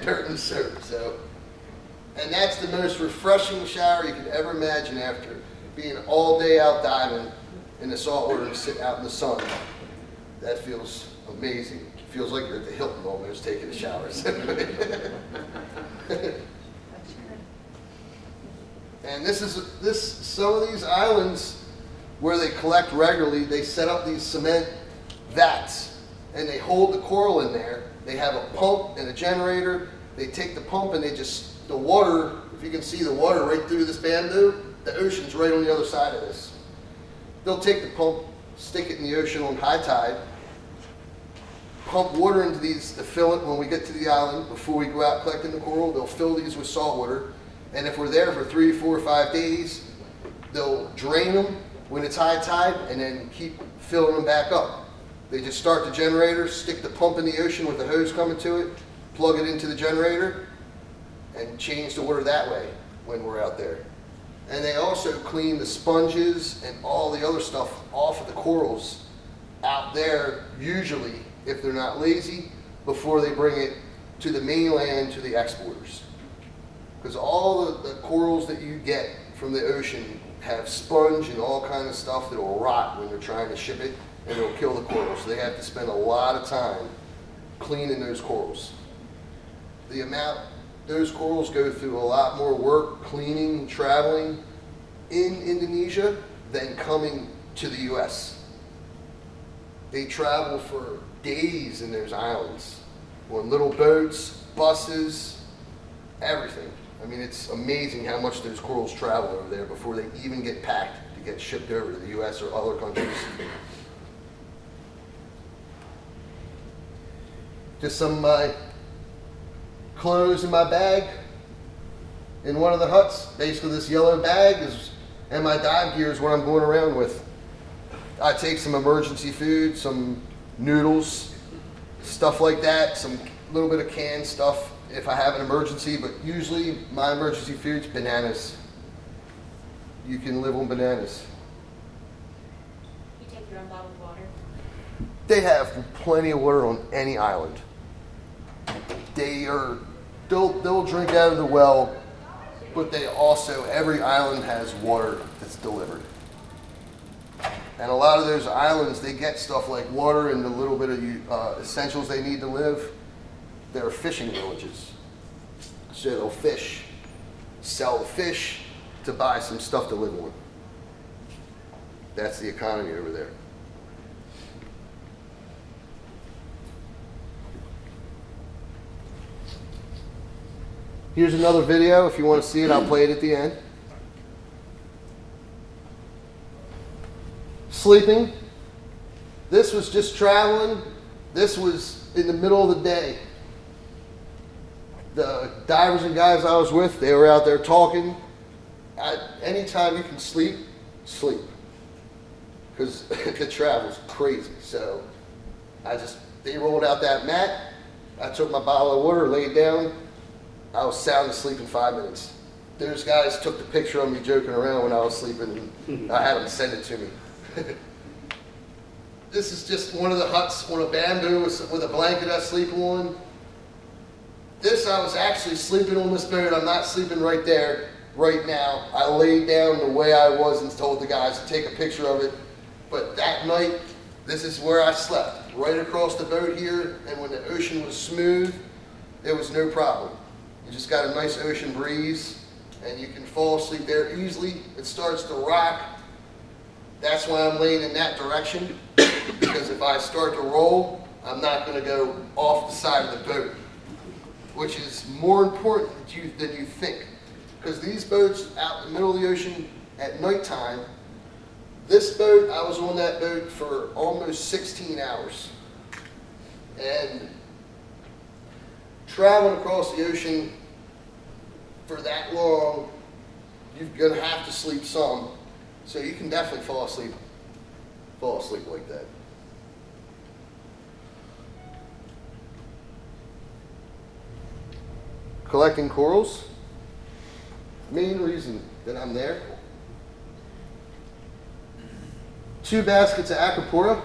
Dirt and soap, so. And that's the most refreshing shower you could ever imagine after being all day out diving in the salt water and sitting out in the sun. That feels amazing. It feels like you're at the Hilton almost taking a shower. And some of these islands where they collect regularly, they set up these cement vats and they hold the coral in there. They have a pump and a generator. They take the pump and the water, if you can see the water right through this bamboo, the ocean's right on the other side of this. They'll take the pump, stick it in the ocean on high tide, pump water into these to fill it when we get to the island. Before we go out collecting the coral, they'll fill these with salt water. And if we're there for 3, 4, 5 days, they'll drain them when it's high tide and then keep filling them back up. They just start the generator, stick the pump in the ocean with the hose coming to it, plug it into the generator, and change the water that way when we're out there. And they also clean the sponges and all the other stuff off of the corals out there, usually, if they're not lazy, before they bring it to the mainland to the exporters. Because all the corals that you get from the ocean have sponge and all kind of stuff that will rot when they're trying to ship it, and it'll kill the corals. So they have to spend a lot of time cleaning those corals. Those corals go through a lot more work cleaning, traveling in Indonesia than coming to the US. They travel for days in those islands on little boats, buses, everything. I mean, it's amazing how much those corals travel over there before they even get packed to get shipped over to the US or other countries. Just some of my clothes in my bag in one of the huts. Basically this yellow bag and my dive gear is what I'm going around with. I take some emergency food, some noodles, stuff like that, some little bit of canned stuff if I have an emergency, but usually my emergency food's bananas. You can live on bananas. You take your own bottled water? They have plenty of water on any island. They'll drink out of the well, but they also, every island has water that's delivered. And a lot of those islands, they get stuff like water and the little bit of essentials they need to live. They're fishing villages. So they'll fish, sell the fish to buy some stuff to live on. That's the economy over there. Here's another video. If you want to see it, I'll play it at the end. Sleeping. This was just traveling. This was in the middle of the day. The divers and guys I was with, they were out there talking. Anytime you can sleep, sleep. Because the travel's crazy. So they rolled out that mat. I took my bottle of water, laid down. I was sound asleep in 5 minutes. Those guys took the picture of me joking around when I was sleeping, and I had them send it to me. This is just one of the huts on a bamboo with a blanket I sleep on. I was actually sleeping on this boat. I'm not sleeping right there right now. I laid down the way I was and told the guys to take a picture of it. But that night, this is where I slept, right across the boat here. And when the ocean was smooth, it was no problem. You just got a nice ocean breeze and you can fall asleep there easily. It starts to rock. That's why I'm laying in that direction, because if I start to roll, I'm not going to go off the side of the boat, which is more important than you think. Because these boats out in the middle of the ocean at nighttime, This boat, I was on that boat for almost 16 hours. And traveling across the ocean for that long, you're gonna have to sleep some. So you can definitely fall asleep like that. Collecting corals. Main reason that I'm there. 2 baskets of acropora.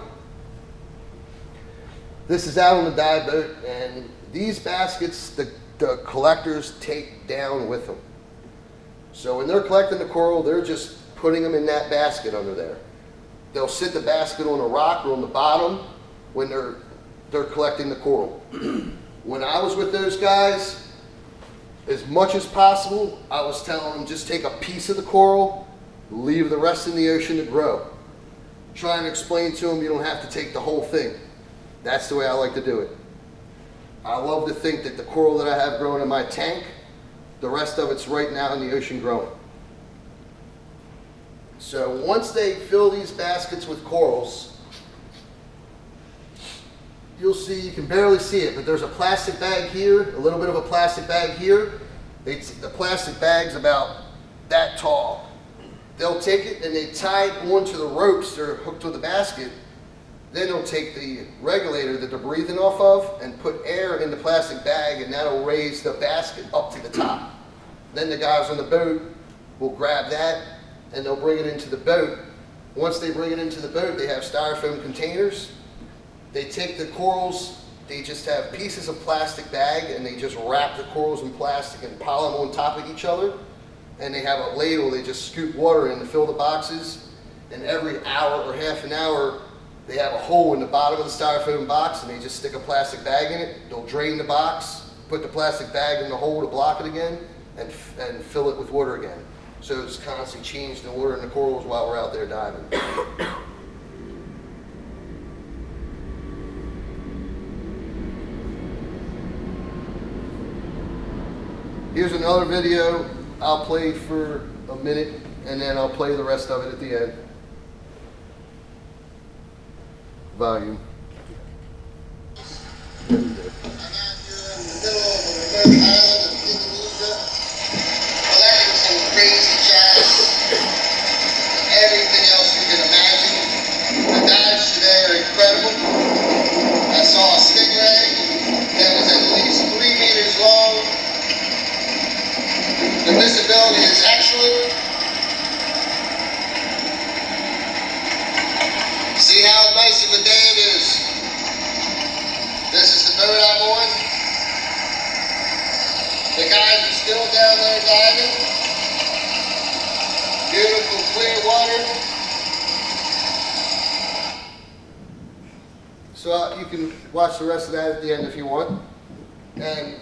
This is out on the dive boat, and these baskets the collectors take down with them. So when they're collecting the coral, they're just putting them in that basket under there. They'll sit the basket on a rock or on the bottom when they're collecting the coral. When I was with those guys, as much as possible, I was telling them just take a piece of the coral, leave the rest in the ocean to grow. Trying to explain to them you don't have to take the whole thing. That's the way I like to do it. I love to think that the coral that I have growing in my tank, the rest of it's right now in the ocean growing. So once they fill these baskets with corals, you'll see, you can barely see it, but there's a plastic bag here, a little bit of a plastic bag here. The plastic bag's about that tall. They'll take it and they tie it onto the ropes that are hooked to the basket. Then they'll take the regulator that they're breathing off of and put air in the plastic bag, and that'll raise the basket up to the top. Then the guys on the boat will grab that and they'll bring it into the boat. Once they bring it into the boat, they have styrofoam containers. They take the corals, they just have pieces of plastic bag and they just wrap the corals in plastic and pile them on top of each other. And they have a ladle, they just scoop water in to fill the boxes. And every hour or half an hour, they have a hole in the bottom of the styrofoam box and they just stick a plastic bag in it. They'll drain the box, put the plastic bag in the hole to block it again, and fill it with water again. So it's constantly changing the water in the corals while we're out there diving. Here's another video I'll play for a minute, and then I'll play the rest of it at the end. Volume. There we go. I'm out here in the middle of a remote island of Indonesia, collecting some crazy jazz, everything else you can imagine. The dives today are incredible. I saw a stingray that was at least 3 meters long. The visibility is excellent. See how nice of a day it is. This is the boat I'm on. The guys are still down there diving. Beautiful clear water. So you can watch the rest of that at the end if you want. And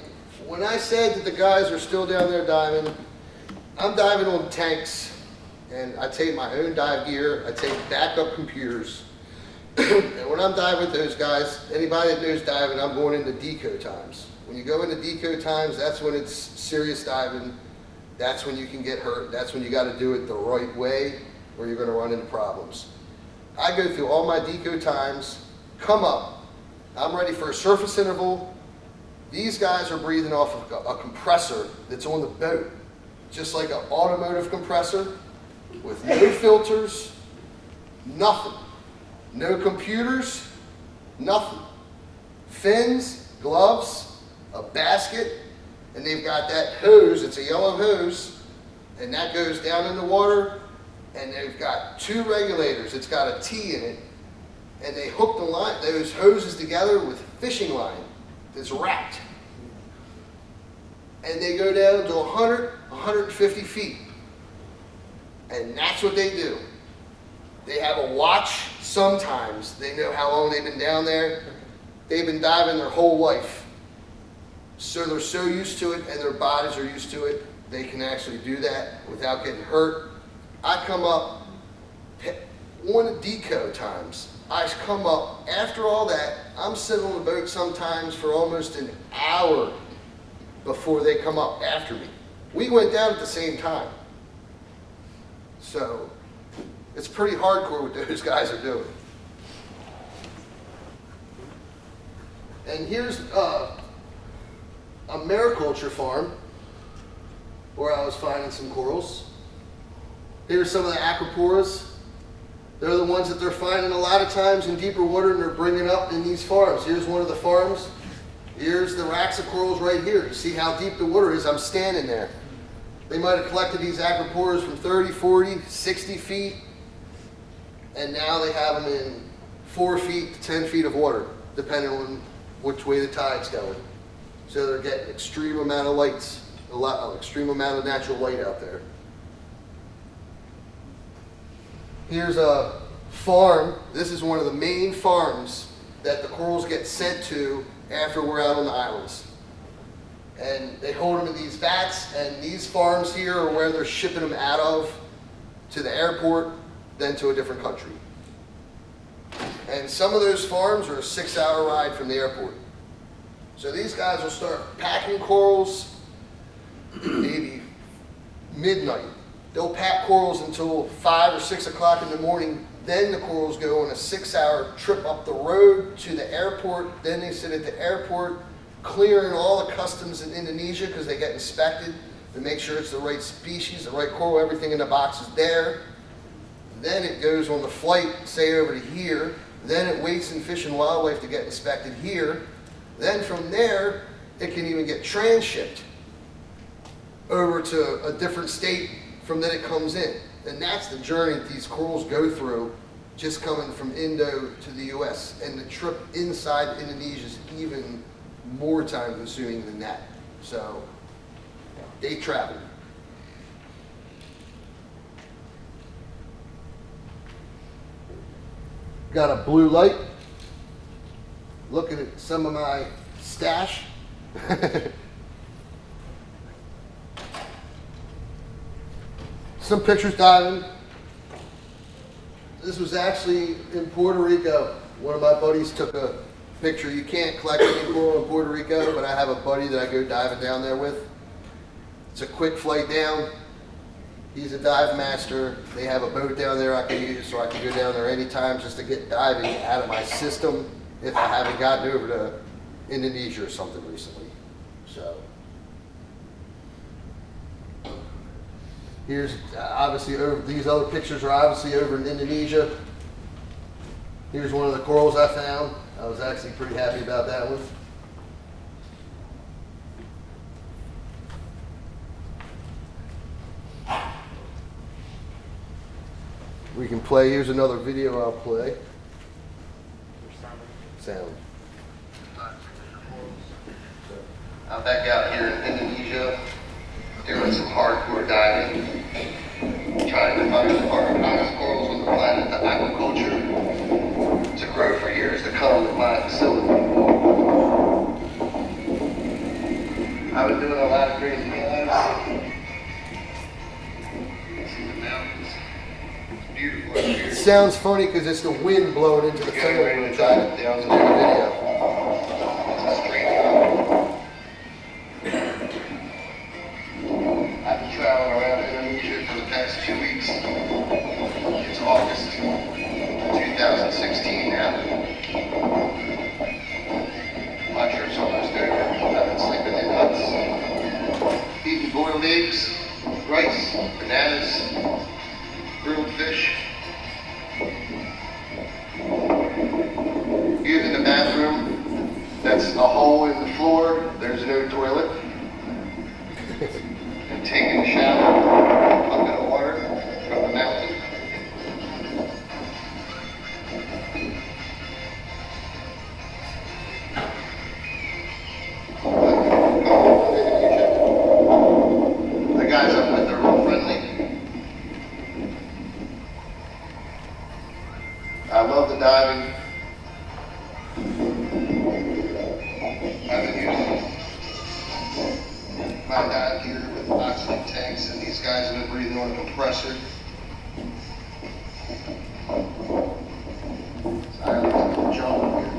when I said that the guys are still down there diving, I'm diving on tanks, and I take my own dive gear, I take backup computers, and when I'm diving with those guys, anybody that knows diving, I'm going into deco times. When you go into deco times, that's when it's serious diving, that's when you can get hurt, that's when you got to do it the right way, or you're going to run into problems. I go through all my deco times, come up, I'm ready for a surface interval. These guys are breathing off of a compressor that's on the boat, just like an automotive compressor with no filters, nothing. No computers, nothing. Fins, gloves, a basket, and they've got that hose, it's a yellow hose, and that goes down in the water, and they've got 2 regulators, it's got a T in it, and they hook the line, those hoses together with fishing line that's wrapped. And they go down to 100, 150 feet. And that's what they do. They have a watch sometimes. They know how long they've been down there. They've been diving their whole life. So they're so used to it and their bodies are used to it, they can actually do that without getting hurt. I come up on the deco times. I come up, after all that, I'm sitting on the boat sometimes for almost an hour before they come up after me. We went down at the same time. So It's pretty hardcore what those guys are doing. And here's a mariculture farm where I was finding some corals. Here's some of the acroporas. They're the ones that they're finding a lot of times in deeper water, and they're bringing up in these farms. Here's one of the farms. Here's the racks of corals right here. You see how deep the water is? I'm standing there. They might have collected these acroporas from 30, 40, 60 feet, and now they have them in 4 feet to 10 feet of water, depending on which way the tide's going. So they're getting extreme amount of lights, extreme amount of natural light out there. Here's a farm. This is one of the main farms that the corals get sent to after we're out on the islands. And they hold them in these vats, and these farms here are where they're shipping them out of to the airport, then to a different country. And some of those farms are a 6-hour ride from the airport. So these guys will start packing corals maybe midnight. They'll pack corals until 5 or 6 o'clock in the morning. Then the corals go on a 6-hour trip up the road to the airport. Then they sit at the airport clearing all the customs in Indonesia because they get inspected to make sure it's the right species, the right coral, everything in the box is there. Then it goes on the flight, say over to here. Then it waits in Fish and Wildlife to get inspected here. Then from there, it can even get transshipped over to a different state from that it comes in. And that's the journey that these corals go through just coming from Indo to the US. And the trip inside Indonesia is even more time consuming than that. So they travel. Got a blue light. Looking at some of my stash. Some pictures diving. This was actually in Puerto Rico. One of my buddies took a picture. You can't collect any coral in Puerto Rico, but I have a buddy that I go diving down there with. It's a quick flight down. He's a dive master. They have a boat down there I can use, so I can go down there anytime just to get diving out of my system if I haven't gotten over to Indonesia or something recently. So here's obviously over, these other pictures are obviously over in Indonesia. Here's one of the corals I found. I was actually pretty happy about that one. We can play, here's another video I'll play. Sound. I'm back out here in Indonesia doing some hardcore diving, trying to find the finest corals on the planet, the aquaculture, to grow for years to come at my facility. I was doing a lot of crazy things. See the mountains. It's beautiful up here. It sounds funny because it's the wind blowing into the phone when we're trying to do the video. It's a straight drop. I've been traveling around Indonesia for the past 2 weeks. It's August 2016 now. My trip's almost over. I've been sleeping in huts, eating boiled eggs, rice, bananas, grilled fish. Using the bathroom, that's a hole in the floor, there's no toilet. And taking a shower, a bucket of water from the mountain. The guys I'm with are real friendly. I love the diving. I've been using my dive gear with oxygen tanks, and these guys have been breathing on a compressor. So I look like a jungle here.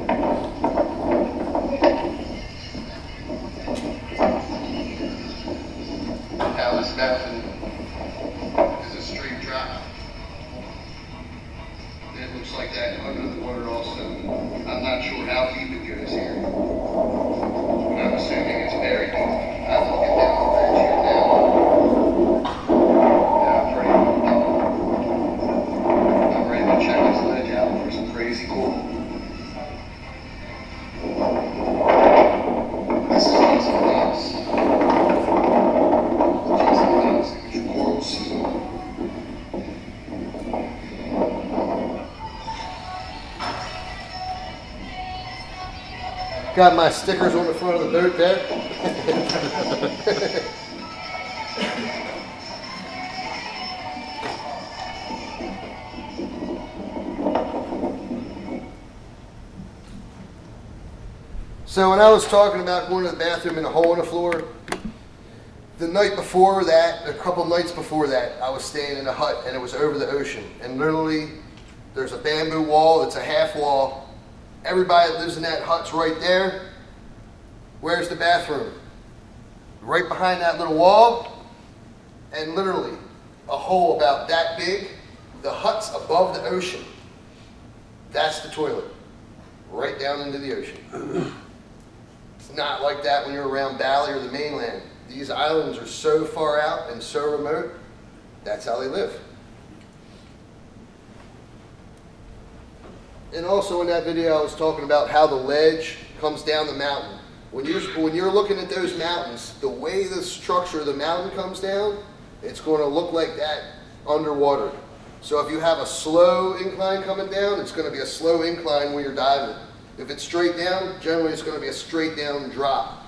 Now this mountain is a straight drop. under the water also. I'm not sure how deep it goes here, but I'm assuming it's very deep. I will get down the ledge here now. Yeah, I'm pretty I'm ready to check this ledge out for some crazy coral. This is Jason House. Jason House, signature corals. Got my stickers on the front of the boat there. So when I was talking about going to the bathroom in a hole in the floor, the night before that, a couple nights before that, I was staying in a hut and it was over the ocean. And literally, there's a bamboo wall, it's a half wall. Everybody that lives in that hut's right there. Where's the bathroom? Right behind that little wall. And literally, a hole about that big. The hut's above the ocean. That's the toilet. Right down into the ocean. It's not like that when you're around Bali or the mainland. These islands are so far out and so remote, that's how they live. And also in that video I was talking about how the ledge comes down the mountain. When you're looking at those mountains, the way the structure of the mountain comes down, it's going to look like that underwater. So if you have a slow incline coming down, it's going to be a slow incline when you're diving. If it's straight down, generally it's going to be a straight down drop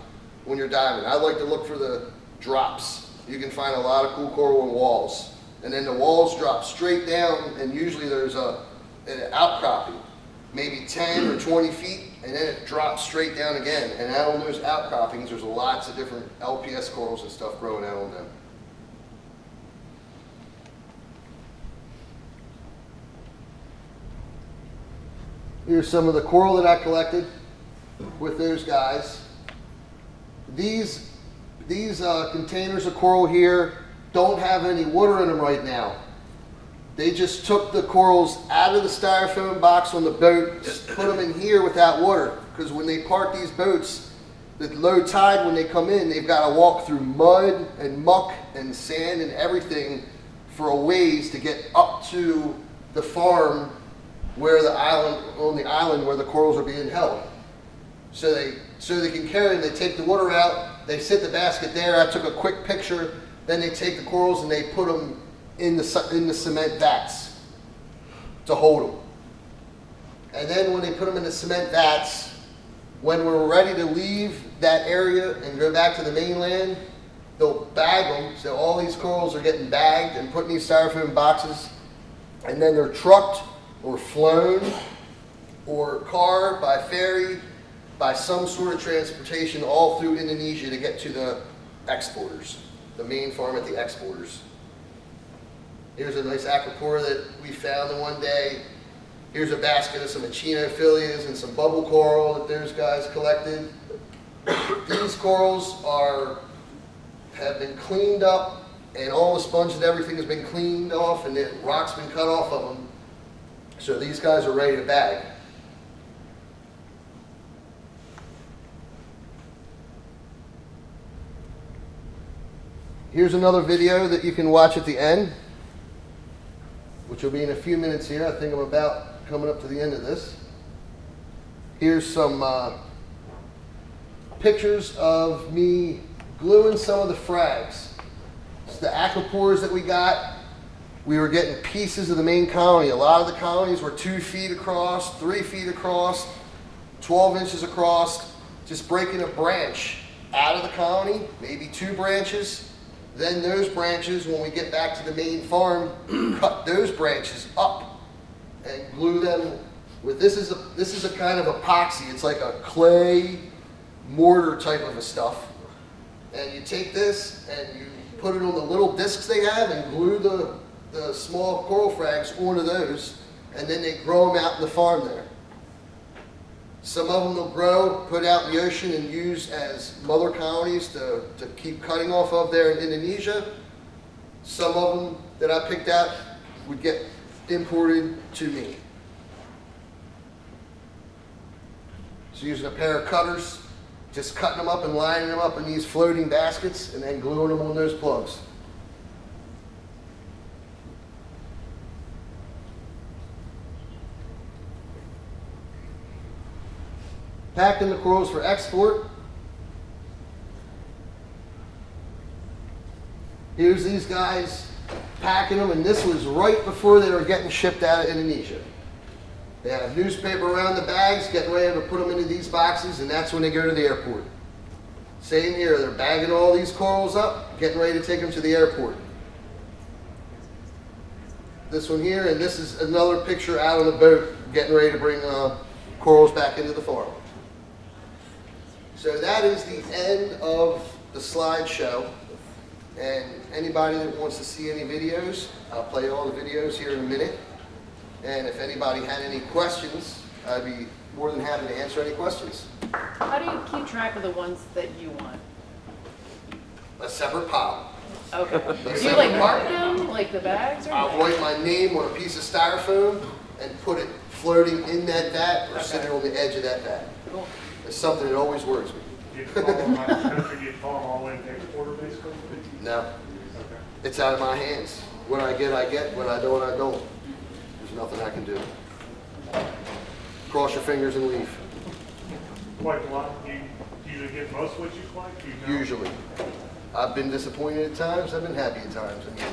when you're diving. I like to look for the drops. You can find a lot of cool coral in walls. And then the walls drop straight down, and usually there's an outcropping, maybe 10 or 20 feet, and then it drops straight down again. And out on those outcroppings, there's lots of different LPS corals and stuff growing out on them. Here's some of the coral that I collected with those guys. These containers of coral here don't have any water in them right now. They just took the corals out of the styrofoam box on the boat, just put them in here without water. Because when they park these boats, the low tide, when they come in, they've got to walk through mud and muck and sand and everything for a ways to get up to the farm where on the island where the corals are being held. So they can carry them, they take the water out, they sit the basket there. I took a quick picture. Then they take the corals and they put them in the cement vats to hold them. And then when they put them in the cement vats, when we're ready to leave that area and go back to the mainland, they'll bag them. So all these corals are getting bagged and put in these styrofoam boxes, and then they're trucked or flown or car by ferry by some sort of transportation all through Indonesia to get to the exporters, the main farm at the exporters. Here's a nice acropora that we found in one day. Here's a basket of some echinophilias and some bubble coral that those guys collected. These corals have been cleaned up, and all the sponge and everything has been cleaned off, and the rock's been cut off of them. So these guys are ready to bag. Here's another video that you can watch at the end, which will be in a few minutes here. I think I'm about coming up to the end of this. Here's some pictures of me gluing some of the frags. It's the acroporas that we got. We were getting pieces of the main colony. A lot of the colonies were 2 feet across, 3 feet across, 12 inches across, just breaking a branch out of the colony, maybe 2 branches. Then those branches, when we get back to the main farm, cut those branches up and glue them with, this is a kind of epoxy. It's like a clay mortar type of a stuff. And you take this and you put it on the little discs they have and glue the small coral frags onto those, and then they grow them out in the farm there. Some of them they'll grow, put out in the ocean and use as mother colonies to keep cutting off of there in Indonesia. Some of them that I picked out would get imported to me. So using a pair of cutters, just cutting them up and lining them up in these floating baskets and then gluing them on those plugs. Packing the corals for export. Here's these guys packing them, and this was right before they were getting shipped out of Indonesia. They have newspaper around the bags, getting ready to put them into these boxes, and that's when they go to the airport. Same here, they're bagging all these corals up, getting ready to take them to the airport. This one here, and this is another picture out on the boat, getting ready to bring corals back into the farm. So that is the end of the slideshow. And anybody that wants to see any videos, I'll play all the videos here in a minute. And if anybody had any questions, I'd be more than happy to answer any questions. How do you keep track of the ones that you want? A separate pile. Okay. Do you like mark them, like the bags or I'll anything? write my name on a piece of styrofoam and put it floating in that vat or sitting on the edge of that vat. Cool. It's something that always worries me. Do you follow my country, do you follow all the way to exporter basically? No. It's out of my hands. What I get, What I don't, I don't. There's nothing I can do. Cross your fingers and leave. Quite a lot. You usually get most of what you collect? Do you know? Usually. I've been disappointed at times, I've been happy at times. I mean,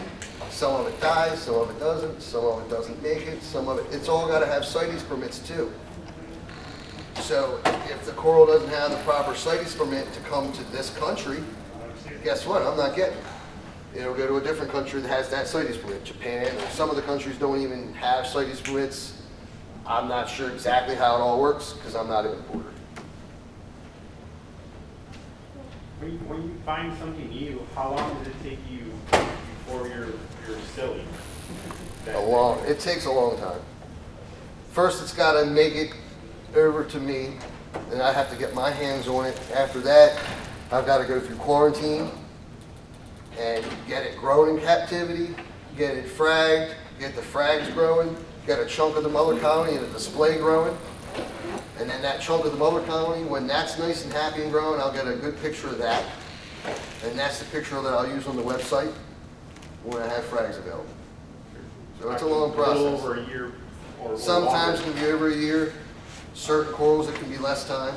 some of it dies, some of it doesn't, some of it doesn't make it, some of it, it's all gotta have CITES permits too. So if the coral doesn't have the proper CITES permit to come to this country, guess what, I'm not getting it. It'll go to a different country that has that CITES permit. Japan, or some of the countries don't even have CITES permits. I'm not sure exactly how it all works because I'm not an importer. When you find something new, how long does it take you before you're silly? It takes a long time. First, it's got to make it over to me, and I have to get my hands on it. After that, I've got to go through quarantine and get it grown in captivity, get it fragged, get the frags growing, get a chunk of the mother colony and a display growing. And then that chunk of the mother colony, when that's nice and happy and growing, I'll get a good picture of that. And that's the picture that I'll use on the website when I have frags available. So it's a long process. A little over a year or Sometimes it longer. can be over a year. Certain corals, it can be less time.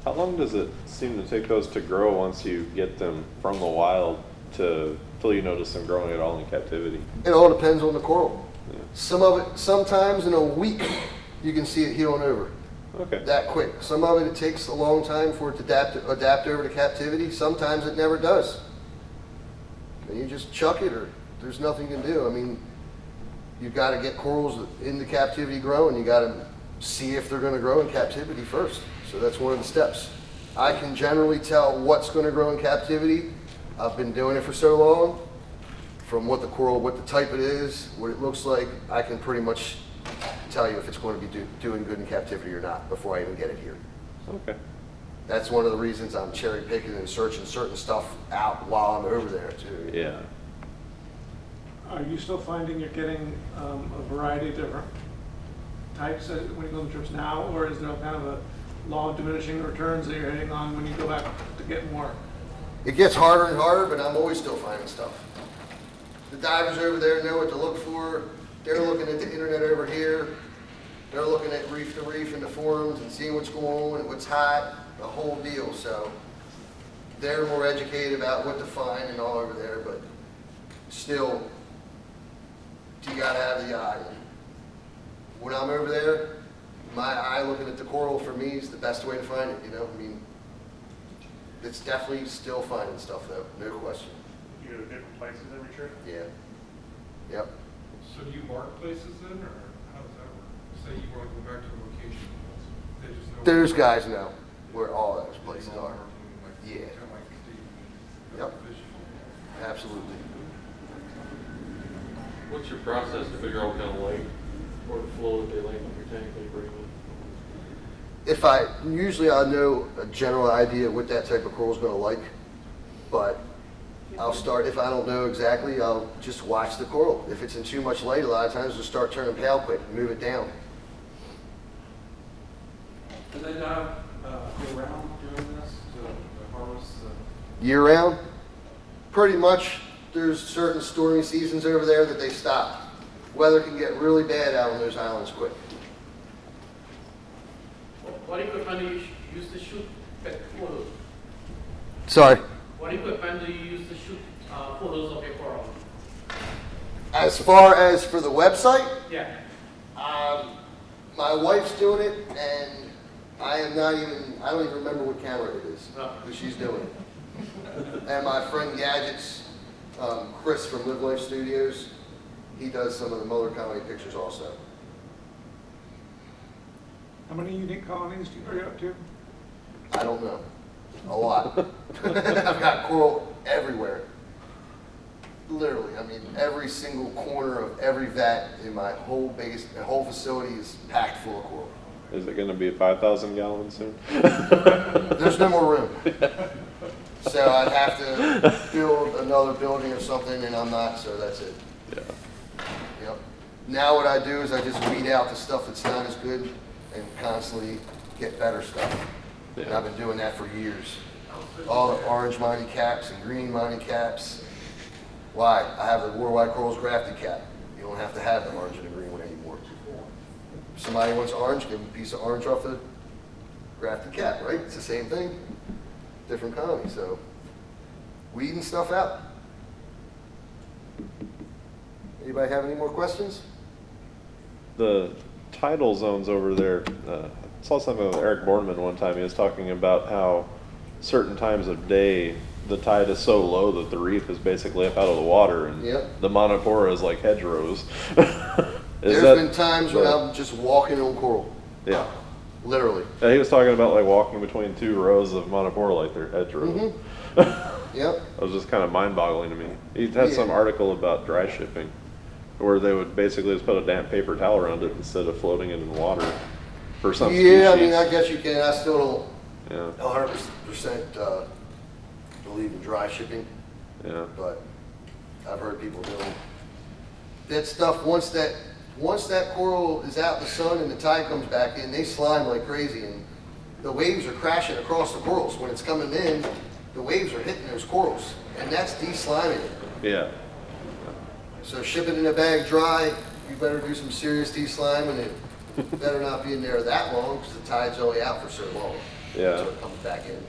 How long does it seem to take those to grow once you get them from the wild till you notice them growing at all in captivity? It all depends on the coral. Yeah. Some of it, sometimes in a week, you can see it healing over. Okay. That quick. Some of it takes a long time for it to adapt over to captivity. Sometimes it never does. And you just chuck it, or there's nothing you can do. I mean, you've got to get corals into captivity growing. You got to see if they're going to grow in captivity first. So that's one of the steps. I can generally tell what's going to grow in captivity. I've been doing it for so long. From what the coral, what the type it is, what it looks like, I can pretty much tell you if it's going to be doing good in captivity or not before I even get it here. Okay. That's one of the reasons I'm cherry picking and searching certain stuff out while I'm over there too. Yeah. Are you still finding you're getting a variety of different types when you go on trips now, or is there kind of a law of diminishing returns that you're hitting on when you go back to get more? It gets harder and harder, but I'm always still finding stuff. The divers over there know what to look for. They're looking at the internet over here. They're looking at Reef to Reef in the forums and seeing what's going on and what's hot, the whole deal. So they're more educated about what to find and all over there, but still, you gotta have the eye. When I'm over there, my eye looking at the coral for me is the best way to find it, you know? I mean, it's definitely still finding stuff though, no question. You go to different places every trip? Yeah. Yep. So do you mark places then, or how does that work? Say you want to go back to a location, they just know. Those guys know where all those places are. Yeah. Yep. Absolutely. What's your process to figure out what kind of light or the flow that they land in your tank when you bring them in? Usually I know a general idea what that type of coral is going to like, but I'll start, if I don't know exactly, I'll just watch the coral. If it's in too much light, a lot of times it'll start turning pale quick, move it down. Do they not go around doing this to harvest? Year round, pretty much. There's certain stormy seasons over there that they stop. Weather can get really bad out on those islands quick. What equipment do you use to shoot photos? Sorry. What equipment do you use to shoot photos of your coral? As far as for the website, Yeah. my wife's doing it, and I don't even remember what camera it is, Oh. but she's doing it. And my friend Gadgets, Chris from Live Life Studios, he does some of the Muller Colony pictures also. How many unique colonies are you up to? I don't know. A lot. I've got coral everywhere. Literally, I mean, every single corner of every vat in my whole facility is packed full of coral. Is it gonna be 5,000 gallons soon? There's no more room. So I'd have to build another building or something, and I'm not, so that's it. Yeah. Yep. Now what I do is I just weed out the stuff that's not as good and constantly get better stuff. And I've been doing that for years. All the orange mighty caps and green mighty caps. Why? I have the worldwide corals grafted cap. You don't have to have the orange and the green one anymore. If somebody wants orange, give them a piece of orange off the grafted cap, right? It's the same thing, different colony. So weeding stuff out. Anybody have any more questions? The tidal zones over there, I saw something with Eric Borneman one time. He was talking about how certain times of day the tide is so low that the reef is basically up out of the water, and Yep. the monopora is like hedgerows. There's been times when I'm just walking on coral, Yeah. literally. Yeah, he was talking about like walking between two rows of monopora like they're hedgerows. Yep. It was just kind of mind-boggling to me. He had some article about dry shipping, where they would basically just put a damp paper towel around it instead of floating it in water for some Yeah, I species. mean, I guess you can. I still Yeah, don't 100% believe in dry shipping, yeah, but I've heard people doing that stuff. Once that coral is out in the sun and the tide comes back in, they slime like crazy, and the waves are crashing across the corals. When it's coming in, the waves are hitting those corals, and that's de-sliming it. yeah. So ship it in a bag dry, you better do some serious de-sliming. It better not be in there that long because the tide's only out for so long. Yeah. So it comes back in.